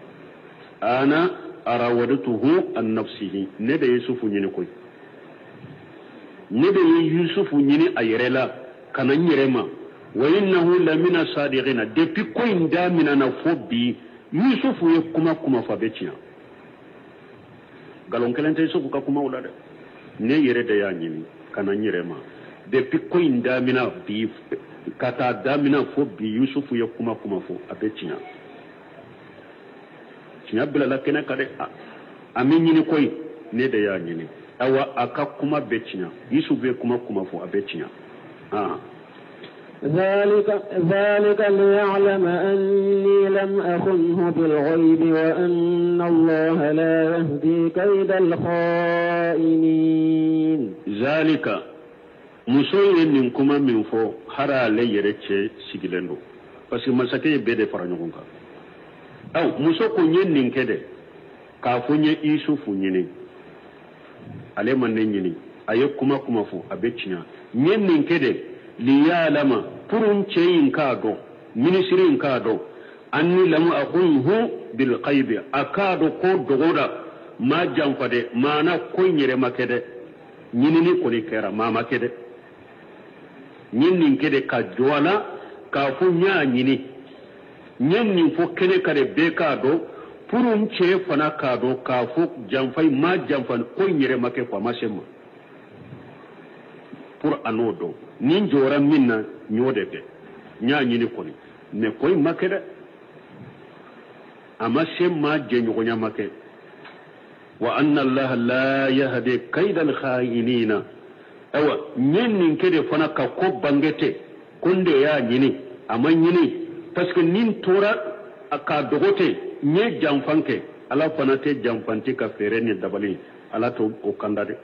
أنا أراودته عن نفسه ندى يوسف نينكوي ندى يوسف نيني أيرلا كان نيرما وإنه لمن الصادقين دبي كوين دامنا نفوبي يوسف يكما فابتنا galon kelente suku ka kuma wala de ne yere de ya nyimi kana nyirema depuis ko indamina bi kata damina fo bi yusufu ya kuma fo abetinya tinya bila la kene kade aminyi ni koy ne de ya nyini awa aka kuma betinya yusufu ya kuma fo abetinya ذلك ليعلم أني لم أخنه بالغيب وأن الله لا يهدي كيد الخائنين ذلك musoyin nin kuma min fo hara le yere ce sigilendo parce que masake be de faranyo ka aw muso ko nyen nin kede ka fo nye isufu nyini ale man ne nyini aye kuma fo abecinya nyen nin kede liyalama purun ceyin ka do ministrin ka do anni lam aqulhu bil qayb akado ko dogoda ma jamfade mana ko nyere makede nyinini ko ni kera ma makede nyinnin kede ka joala ka fu nya nyini nyenni fo kene kare be ka do purun ce fana ka do ka fu jamfai ma jamfan ko nyere make ko masema pour anodo nin joran minna nyode be nya nyini ko ni ne koy makede ama semma je nyonya make wa anna allaha la yahdi kayda al kha'inina awa nyennin kede fana ka ko bangete konde ya nyini ama nyini parce que nin tora aka dogote nye jamfanke ala fana te jamfanti ka fere ni dabali ala to o kanda de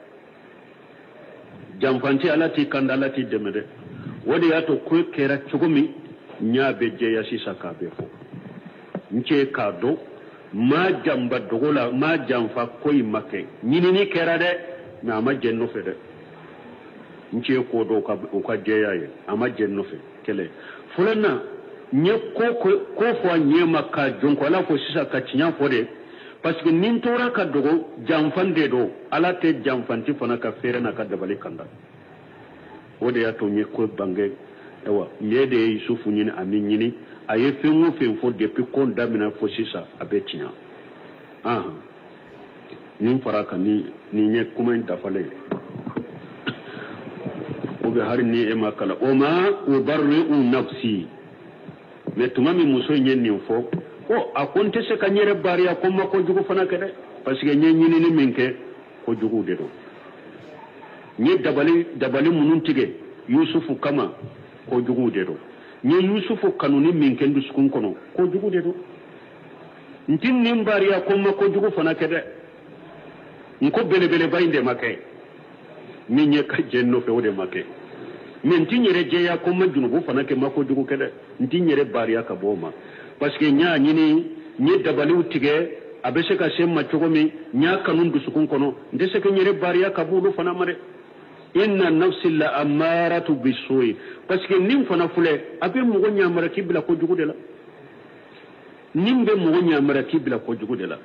jamfanti ala ti kanda ala ti deme de wodi ya to ko kera chugumi nya be je ya sisa ka be fo nche ka do ma jamba dogola ma jamfa koy make nyini ni kera de na ma jenno fe de nche ko do ka o ka je ya ye ama jenno fe kele fulana nye ko fo nye makka jonko ala ko sisa ka tinya fo de parce que nin tora ka dogo jamfan de do ala te jamfanti fana ka fere na ka dabali kanda wode ya to nye ko bange ewa yede yusufu nyini amin nyini aye fenwo fenfo depuis kon damina fo sisa abe tinya nin faraka ni nye kuma intafale obe har ni e makala o ma ubarri'u nafsi mais tuma mi muso nyen fo ko akonte se ka nyere bariya ko mako jugo fana kede parce que nyen nyini ni minke ko jugo de do nye dabali munun tige yusufu kama ko jugo de do nye yusufu kanuni minke ndu sukun kono ko jugo de do ntin nim bariya ko mako jugo fana kede nko bele bainde make mi nye ka jenno fe wode make men tinyere jeya ko ma junugo fana ke mako jugo kede ntinyere bariya ka boma parce que nya nyini nye dabali utige abese ka semma chogomi nya kanun du sukun kono ndese ke nyere bariya ka bulu fana mare inna nafsi la amaratu bisui parce que nim fana fule abe mugo nya mara kibla ko jugo de la nimbe mugo nya mara kibla ko jugo de la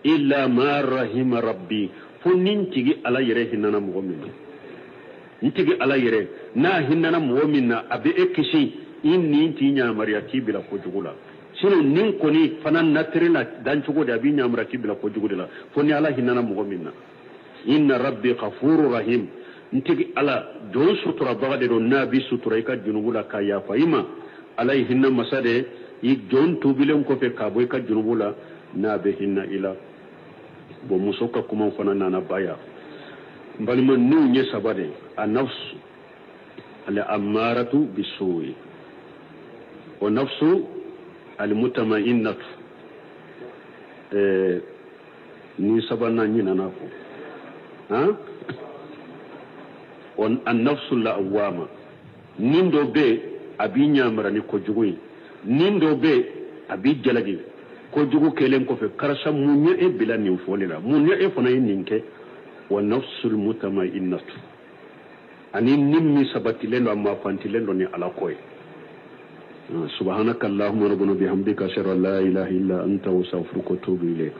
illa ma rahima rabbi funnin tigi ala yere hinana mugo min ntigi ala yere na hinana mugo minna abe ekisi inni tinya mariya kibla ko jugula sino nin koni fanan natrina dan cugo da bi nyamra kibla ko jugula fonni ala hinana mugo minna inna rabbi ghafurur rahim ntigi ala don sutura bagade don nabi sutura ka junubula ka ya faima alai hinna masade yi don tubilen ko fe ka boy ka junubula nabe hinna ila bo musoka kuma fanan na baya balima nu nye sabade an-nafs al-ammaratu bisu'i wa nafsu al-mutma'innatu ni sabana nyina nako on an-nafsu al-awwama nindo be abi nyamara ni ko juguyi nindo be abi jalagi ko jugu kelen ko fe karasa munye e bilani folira munye e fona yininke wa nafsu al-mutma'innatu ani nimmi sabatilendo amma fantilendo ni ala koy subhanaka allahumma rabbana bihamdika ashhadu an la ilaha illa anta astaghfiruka wa atubu ilayk